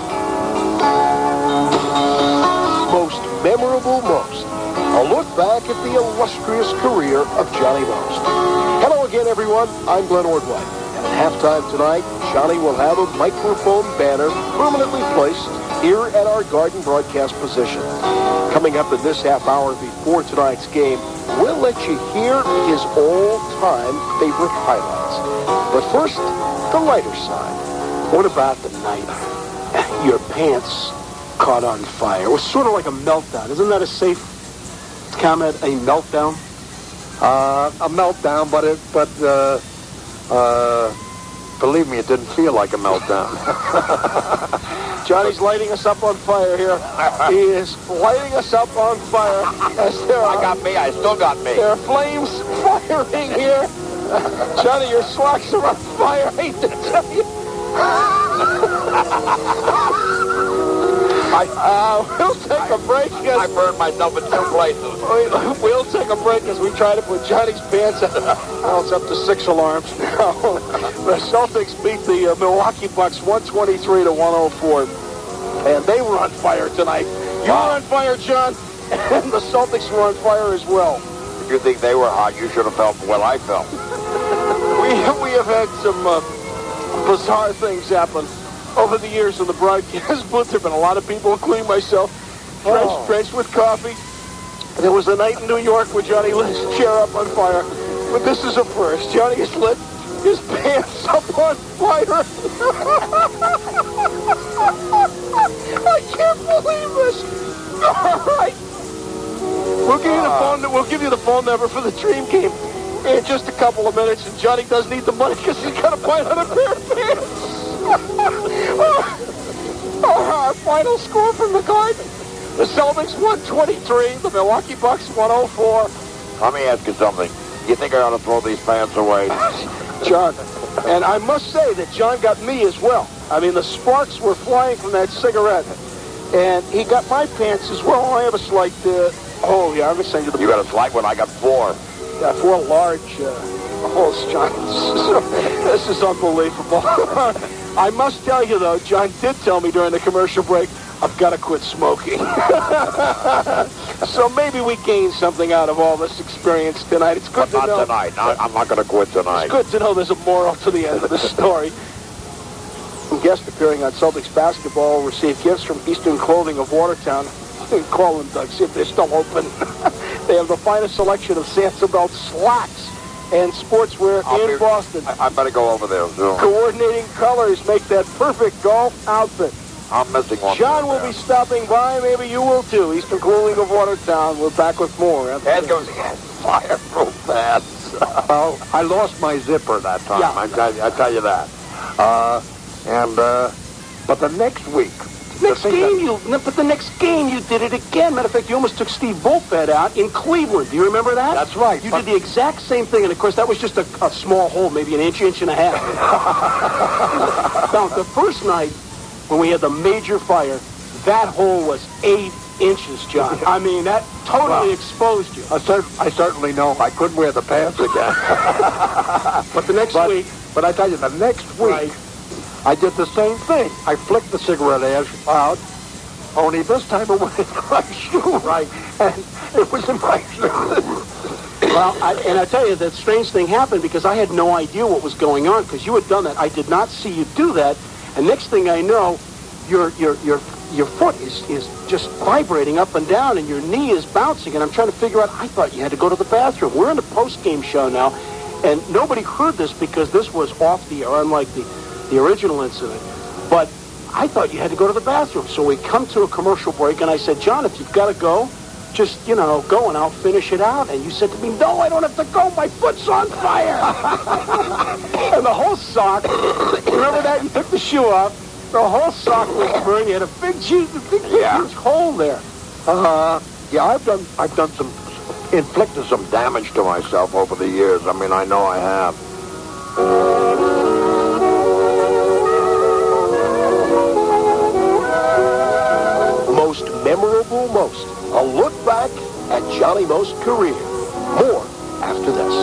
Speaker 2: Most memorable Most. A look back at the illustrious career of Johnny Most. Hello again, everyone. I'm Glenn Ordway. At halftime tonight, Johnny will have a microphone banner permanently placed here at our Garden broadcast position. Coming up in this half hour before tonight's game, we'll let you hear his all-time favorite highlights. But first, the lighter side.
Speaker 8: What about the night your pants caught on fire? It was sort of like a meltdown. Isn't that a safe comment, a meltdown?
Speaker 1: A meltdown, believe me, it didn't feel like a meltdown.
Speaker 2: Johnny's lighting us up on fire here. He is lighting us up on fire. As there
Speaker 5: I got me. I still got me.
Speaker 2: There are flames firing here. Johnny, your slacks are on fire. I hate to tell you. We'll take a break.
Speaker 5: I burned myself in 2 places.
Speaker 2: We'll take a break as we try to put Johnny's pants on. Now it's up to 6 alarms. The Celtics beat the Milwaukee Bucks 123-104. And they were on fire tonight. You're on fire, John. And the Celtics were on fire as well.
Speaker 5: If you think they were hot, you should have felt what I felt.
Speaker 2: We have had some bizarre things happen over the years in the broadcast booth. There have been a lot of people, including myself, drenched with coffee. There was a night in New York where Johnny lit his chair up on fire. But this is a first. Johnny has lit his pants up on fire. I can't believe this. All right. We'll give you the phone number for the Dream Game in just a couple of minutes. And Johnny does need the money because he's got to buy another pair of pants. Our final score from the Garden. The Celtics 123, the Milwaukee Bucks 104.
Speaker 5: Let me ask you something. You think I ought to throw these pants away?
Speaker 2: John, and I must say that John got me as well. I mean, the sparks were flying from that cigarette. And he got my pants as well. I have a slight, I'm going to send you the...
Speaker 5: You got a slight one? I got 4.
Speaker 2: Yeah, 4 large holes, John. This is unbelievable. I must tell you, though, John did tell me during the commercial break, I've got to quit smoking. So maybe we gained something out of all this experience tonight. It's good to know.
Speaker 5: Not tonight. I'm not going to quit tonight.
Speaker 2: It's good to know there's a moral to the end of the story. Guest appearing on Celtics basketball will receive gifts from Eastern Clothing of Watertown. Call them, Doug, see if they're still open. They have the finest selection of Sansabelt slacks and sportswear in Boston.
Speaker 5: I better go over there. So.
Speaker 2: Coordinating colors make that perfect golf outfit.
Speaker 5: I'm missing one.
Speaker 2: John will be stopping by. Maybe you will, too. Eastern Clothing of Watertown. We're back with more.
Speaker 5: Ed goes, fireproof pants.
Speaker 1: Well, I lost my zipper that time.
Speaker 2: Yeah.
Speaker 1: I tell you that. But the next week...
Speaker 2: But the next game you did it again. Matter of fact, you almost took Steve Volpet out in Cleveland. Do you remember that?
Speaker 1: That's right.
Speaker 2: You did the exact same thing, and of course that was just a small hole, maybe an inch and a half. Now, the first night when we had the major fire, that hole was 8 inches, John. I mean, that totally exposed you.
Speaker 1: I certainly know I couldn't wear the pants again.
Speaker 2: But the next week,
Speaker 1: But I tell you, the next week, I did the same thing. I flicked the cigarette ash out, only this time it went in my shoe.
Speaker 2: Right.
Speaker 1: And it was in my shoe.
Speaker 2: Well, I tell you, that strange thing happened because I had no idea what was going on because you had done that. I did not see you do that. And next thing I know, your foot is just vibrating up and down and your knee is bouncing. And I'm trying to figure out, I thought you had to go to the bathroom. We're in the post-game show now. And nobody heard this because this was off the air, unlike the original incident. But I thought you had to go to the bathroom. So we come to a commercial break, and I said, John, if you've got to go, just, go and I'll finish it out. And you said to me, no, I don't have to go. My foot's on fire. And the whole sock, remember that? You took the shoe off. The whole sock was burned. You had a big huge hole there.
Speaker 1: Yeah, I've inflicted some damage to myself over the years. I mean, I know I have.
Speaker 2: Most memorable most. A look back at Johnny Most's career. More after this.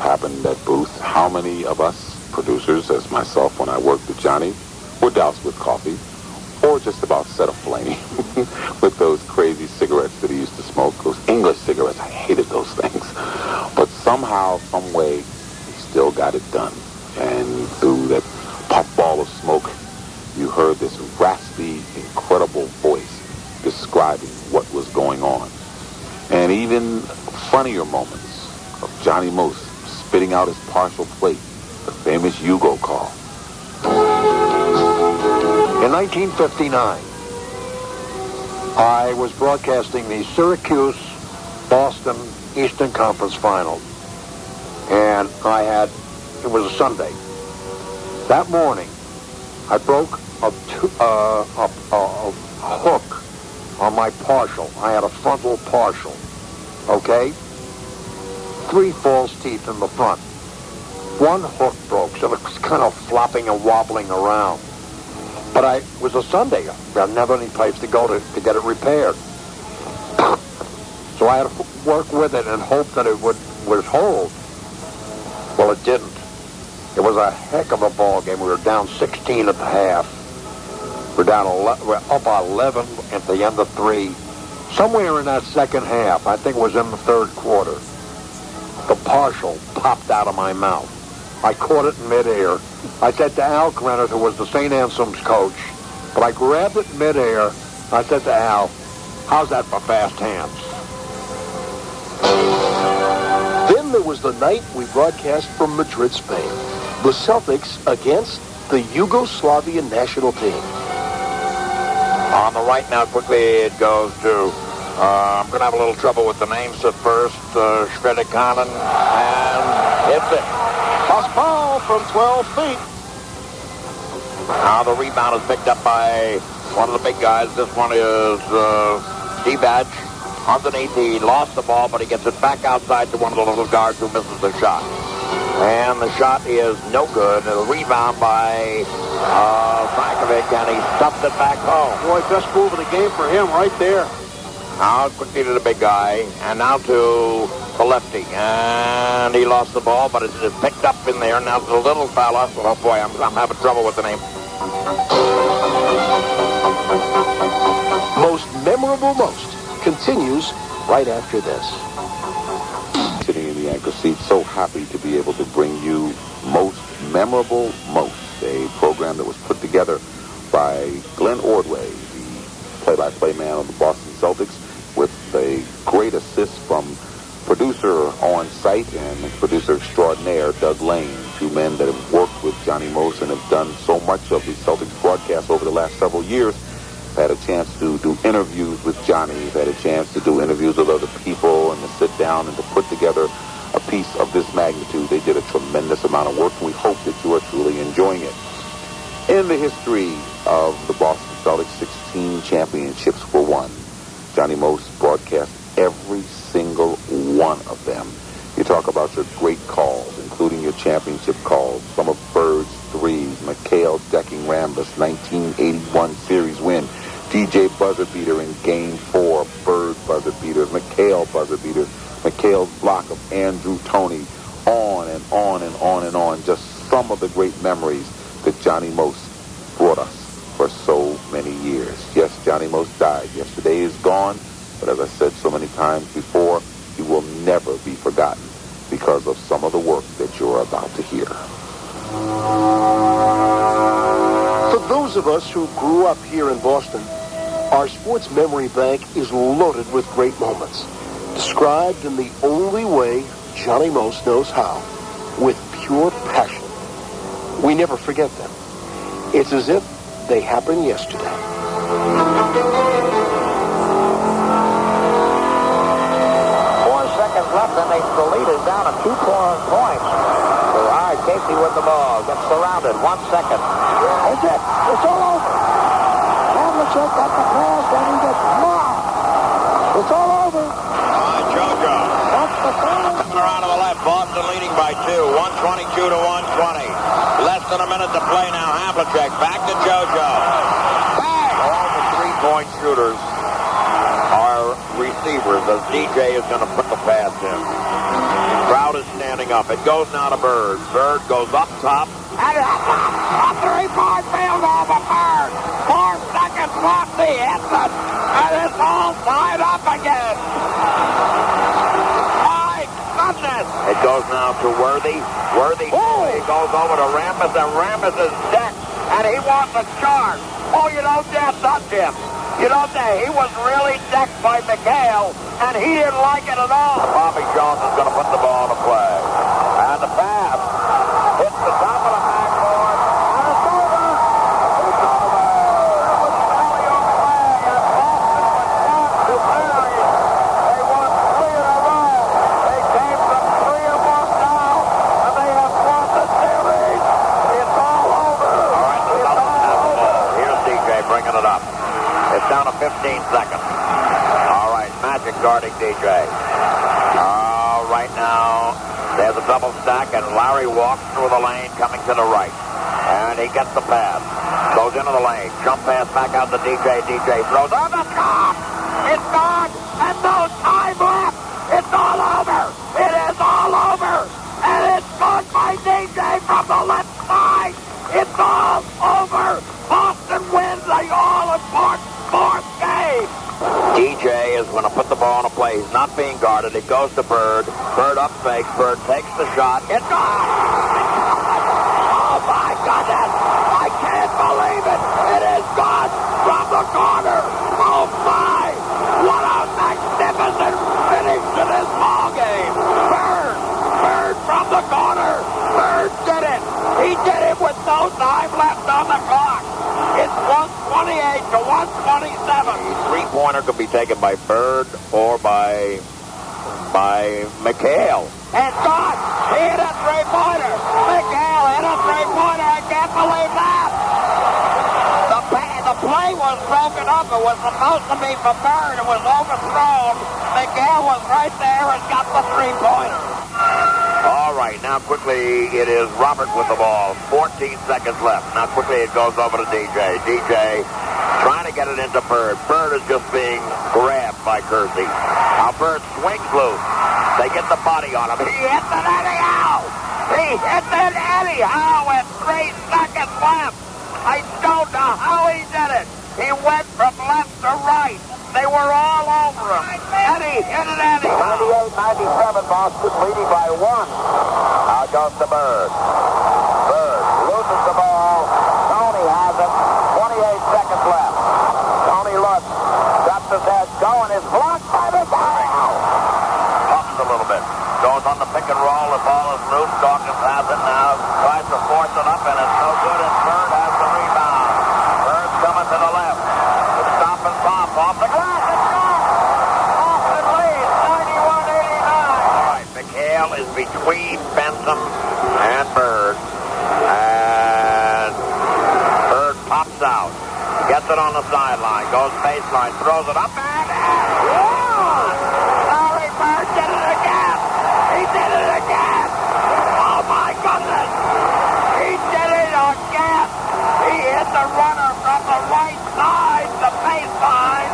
Speaker 6: Happened at Booth. How many of us producers, as myself when I worked with Johnny, were doused with coffee or just about set aflame with those crazy cigarettes that he used to smoke, those English cigarettes. I hated those things. But somehow, some way, he still got it done. And through that puffball of smoke, you heard this raspy, incredible voice describing what was going on. And even funnier moments of Johnny Most spitting out his partial plate, the famous Yugo call.
Speaker 1: In 1959, I was broadcasting the Syracuse-Boston Eastern Conference Finals. And it was a Sunday. That morning, I broke a hook on my partial. I had a frontal partial, okay? 3 false teeth in the front. One hook broke, so it was kind of flopping and wobbling around. But it was a Sunday. I didn't have any place to go to get it repaired. So I had to work with it and hope that it would hold. Well, it didn't. It was a heck of a ball game. We were down 16 at the half. We're up 11 at the end of 3. Somewhere in that second half, I think it was in the third quarter, the partial popped out of my mouth. I caught it in midair. I said to Al Grenner, who was the St. Anselm's coach, but I grabbed it in midair. I said to Al, how's that for fast hands?
Speaker 2: Then there was the night we broadcast from Madrid, Spain. The Celtics against the Yugoslavian national team.
Speaker 5: On the right now, quickly it goes to, I'm going to have a little trouble with the names at first, Shvedikanen, and hits it.
Speaker 2: Toss ball from 12 feet.
Speaker 5: Now the rebound is picked up by one of the big guys. This one is D-Badge. Underneath, he lost the ball, but he gets it back outside to one of the little guards who misses the shot. And the shot is no good. A rebound by Frankovic, and he stuffed it back home.
Speaker 2: Boy, best move of the game for him right there.
Speaker 5: Now quickly to the big guy, and now to the lefty. And he lost the ball, but it's picked up in there. Now the little fella. Oh, boy, I'm having trouble with the name.
Speaker 2: Most memorable most continues right after this.
Speaker 6: Sitting in the anchor seat, so happy to be able to bring you Most Memorable Most, a program that was put together by Glenn Ordway, the play-by-play man of the Boston Celtics, with a great assist from producer on site and producer extraordinaire Doug Lane, 2 men that have worked with Johnny Most and have done so much of the Celtics broadcast over the last several years. Had a chance to do interviews with Johnny, had a chance to do interviews with other people and to sit down and to put together a piece of this magnitude. They did a tremendous amount of work, and we hope that you are truly enjoying it. In the history of the Boston Celtics, 16 championships were won. Johnny Most broadcast every single one of them. You talk about your great calls, including your championship calls, some of Bird's threes, McHale decking Rambus, 1981 series win, DJ buzzer beater in Game 4, Bird buzzer beaters, McHale buzzer beaters, McHale's block of Andrew Toney, on and on and on and on. Just some of the great memories that Johnny Most brought us for so many years. Yes, Johnny Most died. Yesterday is gone, but as I said so many times before, he will never be forgotten because of some of the work that you're about to hear.
Speaker 2: For those of us who grew up here in Boston, our sports memory bank is loaded with great moments, described in the only way Johnny Most knows how, with pure passion. We never forget them. It's as if they happened yesterday.
Speaker 4: 4 seconds left, and the lead is down to 2 points. So, all right, Casey with the ball. Gets surrounded. 1 second. That's it. It's all over. Havlicek got the pass, and he gets mobbed. It's all over.
Speaker 5: JoJo.
Speaker 4: That's the third.
Speaker 5: Coming around to the left. Boston leading by 2. 122 to 120. Less than a minute to play now. Havlicek back to JoJo. Bang! All the three-point shooters are receivers as DJ is going to put the pass in. Crowd is standing up. It goes now to Bird. Bird goes up top.
Speaker 4: And a 3-point field goal for Bird. 4 seconds left. He hits it. And it's all tied up again. My goodness.
Speaker 5: It goes now to Worthy. Worthy he goes over to Rambis, and Rambis is decked. And he wants a charge. Oh, you don't dare touch him. You don't dare. He was really decked by McHale, and he didn't like it at all. Bobby Jones is going to put the ball to play. And the pass hits the top of the backboard, and it's over. It's over. It was an alley-oop flag, and Boston was down to Perry. They won 3 in a row. They came from 3 or 1 down, and they have won the series. It's all over. All right, the Celtics have the ball. Here's DJ bringing it up. It's down to 15 seconds. All right, Magic guarding DJ. Right now, there's a double stack, and Larry walks through the lane coming to the right. And he gets the pass. Goes into the lane. Jump pass back out to DJ. DJ throws on the top. It's gone, and no time left. It's all over. It is all over. And it's gone by DJ from the left side. It's all over. Boston wins the all-important 4th game. DJ is going to put the ball in a play. He's not being guarded. It goes to Bird. Bird up fakes. Bird takes the shot. It's gone! Oh, my goodness! I can't believe it! It is gone from the corner! Oh, my! What a magnificent finish to this ball game! Bird! Bird from the corner! Bird did it! He did it with no time left on the clock! It's 128 to 127. Three-pointer could be taken by Bird or by McHale. And gone. He hit a three-pointer. McHale hit a three-pointer. I can't believe that. The play was broken up. It was supposed to be for Bird. It was overthrown. McHale was right there and got the three-pointer. All right, now quickly it is Robert with the ball. 14 seconds left. Now quickly it goes over to DJ. DJ trying to get it into Bird. Bird is just being grabbed by Kersey. Now Bird swings loose. They get the body on him. He hits it anyhow. He hits it anyhow with 3 seconds left. I don't know how he did it. He went from left to right. They were all over him. And he hit it anyhow. 98-97, Boston leading by 1. Now goes to Bird. Bird loses the ball. Tony has it. 28 seconds left. Tony looks. Drops his head. Going is blocked by McHale. Bumps a little bit. Goes on the pick and roll. The ball is loose. Dawkins has it now. Tries to force it up, and it's no good. And Bird has the rebound. Bird's coming to the left. Stop and pop off the glass. It's gone. Boston leads 91-89. All right, McHale is between Bentham and Bird. And Bird pops out. Gets it on the sideline. Goes baseline. Throws it up and one. Larry Bird did it again. He did it again. Oh, my goodness. He did it again. He hit the runner from the right side, the baseline,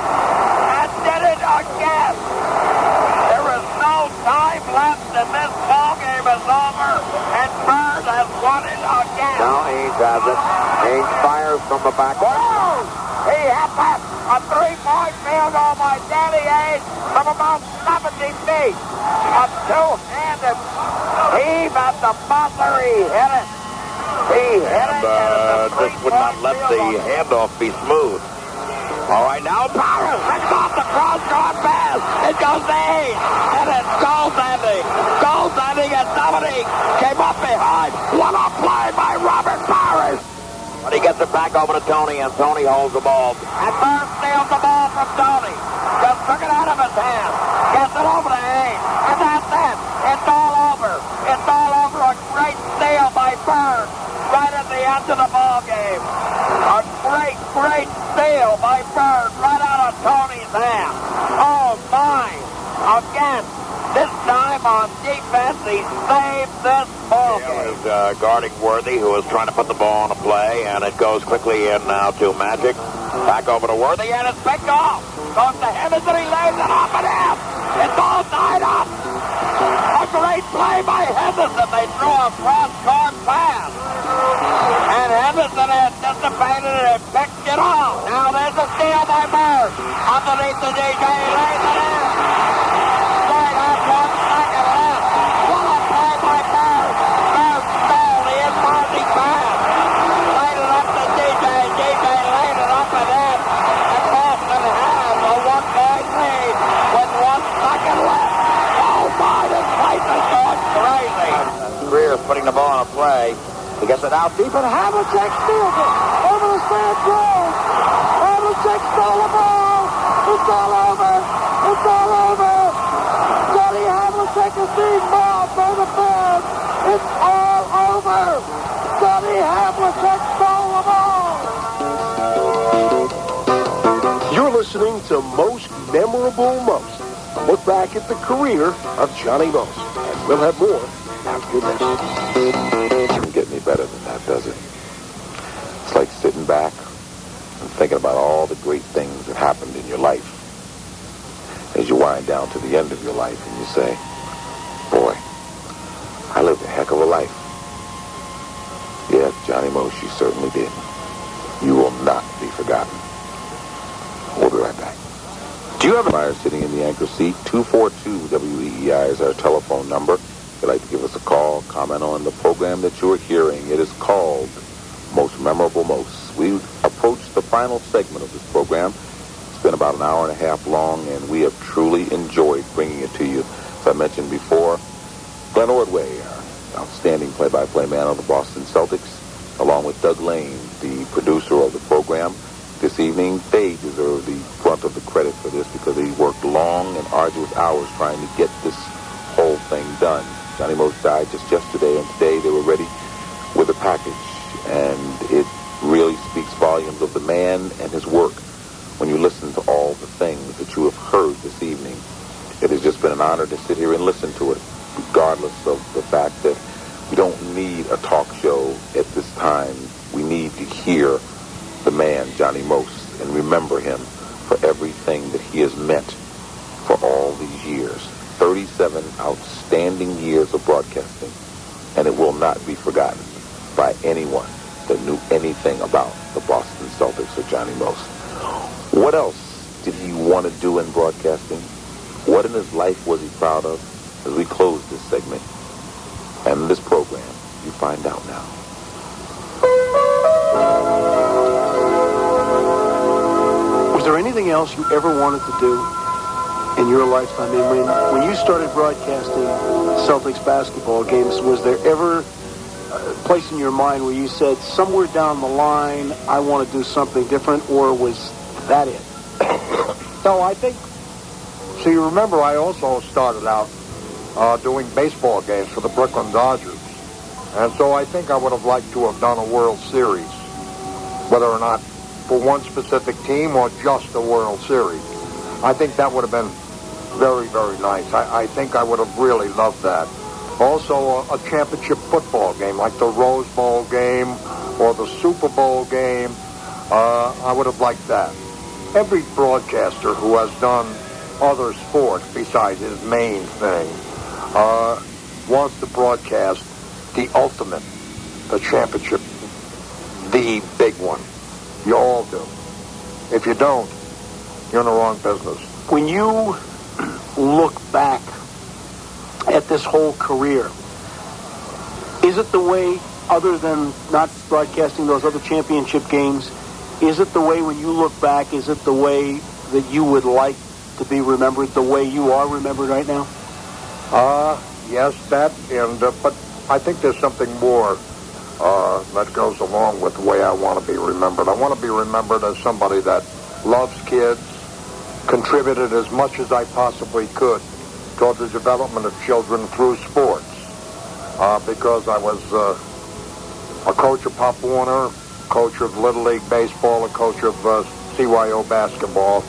Speaker 5: and did it again. There is no time left, and this ball game is over, and Bird has won it again. again. No, Haynes has it. Haynes fires from the back. Oh! He hit that. A three-point field goal by Danny Haynes from about 70 feet. A two-handed heave at the buzzer. He hit it. He hit it.
Speaker 9: Just would not let the handoff be smooth.
Speaker 5: All right, now Powers picks off the cross-court pass. It goes to Haynes. And it's goaltending. Goaltending at Dominique. Came up behind. What a play by Robert Powers.
Speaker 9: But he gets it back over to Tony, and Tony holds the ball.
Speaker 5: And Burns steals the ball from Tony. Just took it out of his hand. Gets it over to Haynes. And that's it. It's all over. It's all over. A great steal by Burns right at the end of the ball game. A great, great steal by Burns right out of Tony's hand. Oh, my. Again. This time on defense, he saved this ball game.
Speaker 9: It was guarding Worthy, who was trying to put the ball on a play, and it goes quickly in now to Magic. Back over to Worthy, and it's picked off. Goes to Henderson, he lays it off and in. It's all tied up. A great play by Henderson. They threw a cross-court pass. And Henderson anticipated it and picked it off. Now there's a steal by Burns. Underneath the DJ, he lays it in. Greer putting the ball on a play. He gets it out deep, and Havlicek steals it. Over the stand goal. Havlicek stole the ball. It's all over. It's all over. Johnny Havlicek is being mobbed by the fans. It's all over. Johnny Havlicek stole the ball.
Speaker 2: You're listening to Most Memorable Most. A look back at the career of Johnny Most. And we'll have more after this.
Speaker 6: It doesn't get any better than that, does it? It's like sitting back and thinking about all the great things that happened in your life. As you wind down to the end of your life and you say, boy, I lived a heck of a life. Yes, Johnny Most, you certainly did. You will not be forgotten. We'll be right back. Do you have a buyer sitting in the anchor seat? 242-WEEI is our telephone number. If you'd like to give us a call, comment on the program that you're hearing. It is called Most Memorable Most. We approached the final segment of this program. It's been about an hour and a half long, and we have truly enjoyed bringing it to you. As I mentioned before, Glenn Ordway, our outstanding play-by-play man of the Boston Celtics, along with Doug Lane, the producer of the program. This evening, they deserve the brunt of the credit for this because they worked long and arduous hours trying to get this whole thing done. Johnny Most died just yesterday, and today they were ready with a package. And it really speaks volumes of the man and his work when you listen to all the things that you have heard this evening. It has just been an honor to sit here and listen to it, regardless of the fact that we don't need a talk show at this time. We need to hear the man, Johnny Most, and remember him for everything that he has meant for all these years. 37 outstanding years of broadcasting, and it will not be forgotten by anyone that knew anything about the Boston Celtics or Johnny Most. What else did he want to do in broadcasting? What in his life was he proud of? As we close this segment and this program, you find out now.
Speaker 8: Was there anything else you ever wanted to do in your lifetime? I mean, when you started broadcasting Celtics basketball games, was there ever a place in your mind where you said, somewhere down the line, I want to do something different, or was that it?
Speaker 1: No, I think, so you remember I also started out doing baseball games for the Brooklyn Dodgers. And so I think I would have liked to have done a World Series, whether or not for one specific team or just a World Series. I think that would have been very, very nice. I think I would have really loved that. Also, a championship football game, like the Rose Bowl game or the Super Bowl game, I would have liked that. Every broadcaster who has done other sports besides his main thing wants to broadcast the ultimate the championship, the big one. You all do. If you don't, you're in the wrong business.
Speaker 8: When you look back at this whole career, is it the way, other than not broadcasting those other championship games, is it the way when you look back, is it the way that you would like to be remembered, the way you are remembered right now?
Speaker 1: Yes, that, and but I think there's something more that goes along with the way I want to be remembered. I want to be remembered as somebody that loves kids, contributed as much as I possibly could toward the development of children through sports, because I was a coach of Pop Warner, coach of Little League Baseball, a coach of CYO basketball,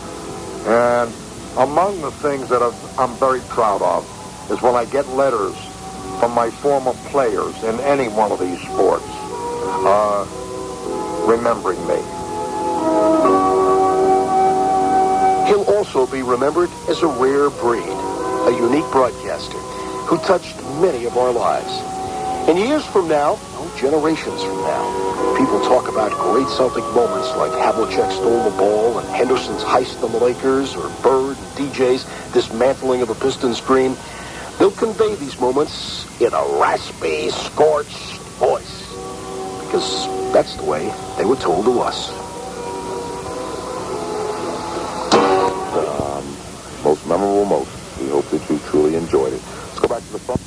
Speaker 1: and among the things that I'm very proud of is when I get letters from my former players in any one of these sports, remembering me.
Speaker 2: He'll also be remembered as a rare breed, a unique broadcaster who touched many of our lives. And years from now, generations from now, people talk about great Celtic moments like Havlicek stole the ball and Henderson's heist on the Lakers, or Bird and DJ's dismantling of a Pistons dream. They'll convey these moments in a raspy, scorched voice, because that's the way they were told to us.
Speaker 6: Most memorable moment. We hope that you truly enjoyed it. Let's go back to the phone.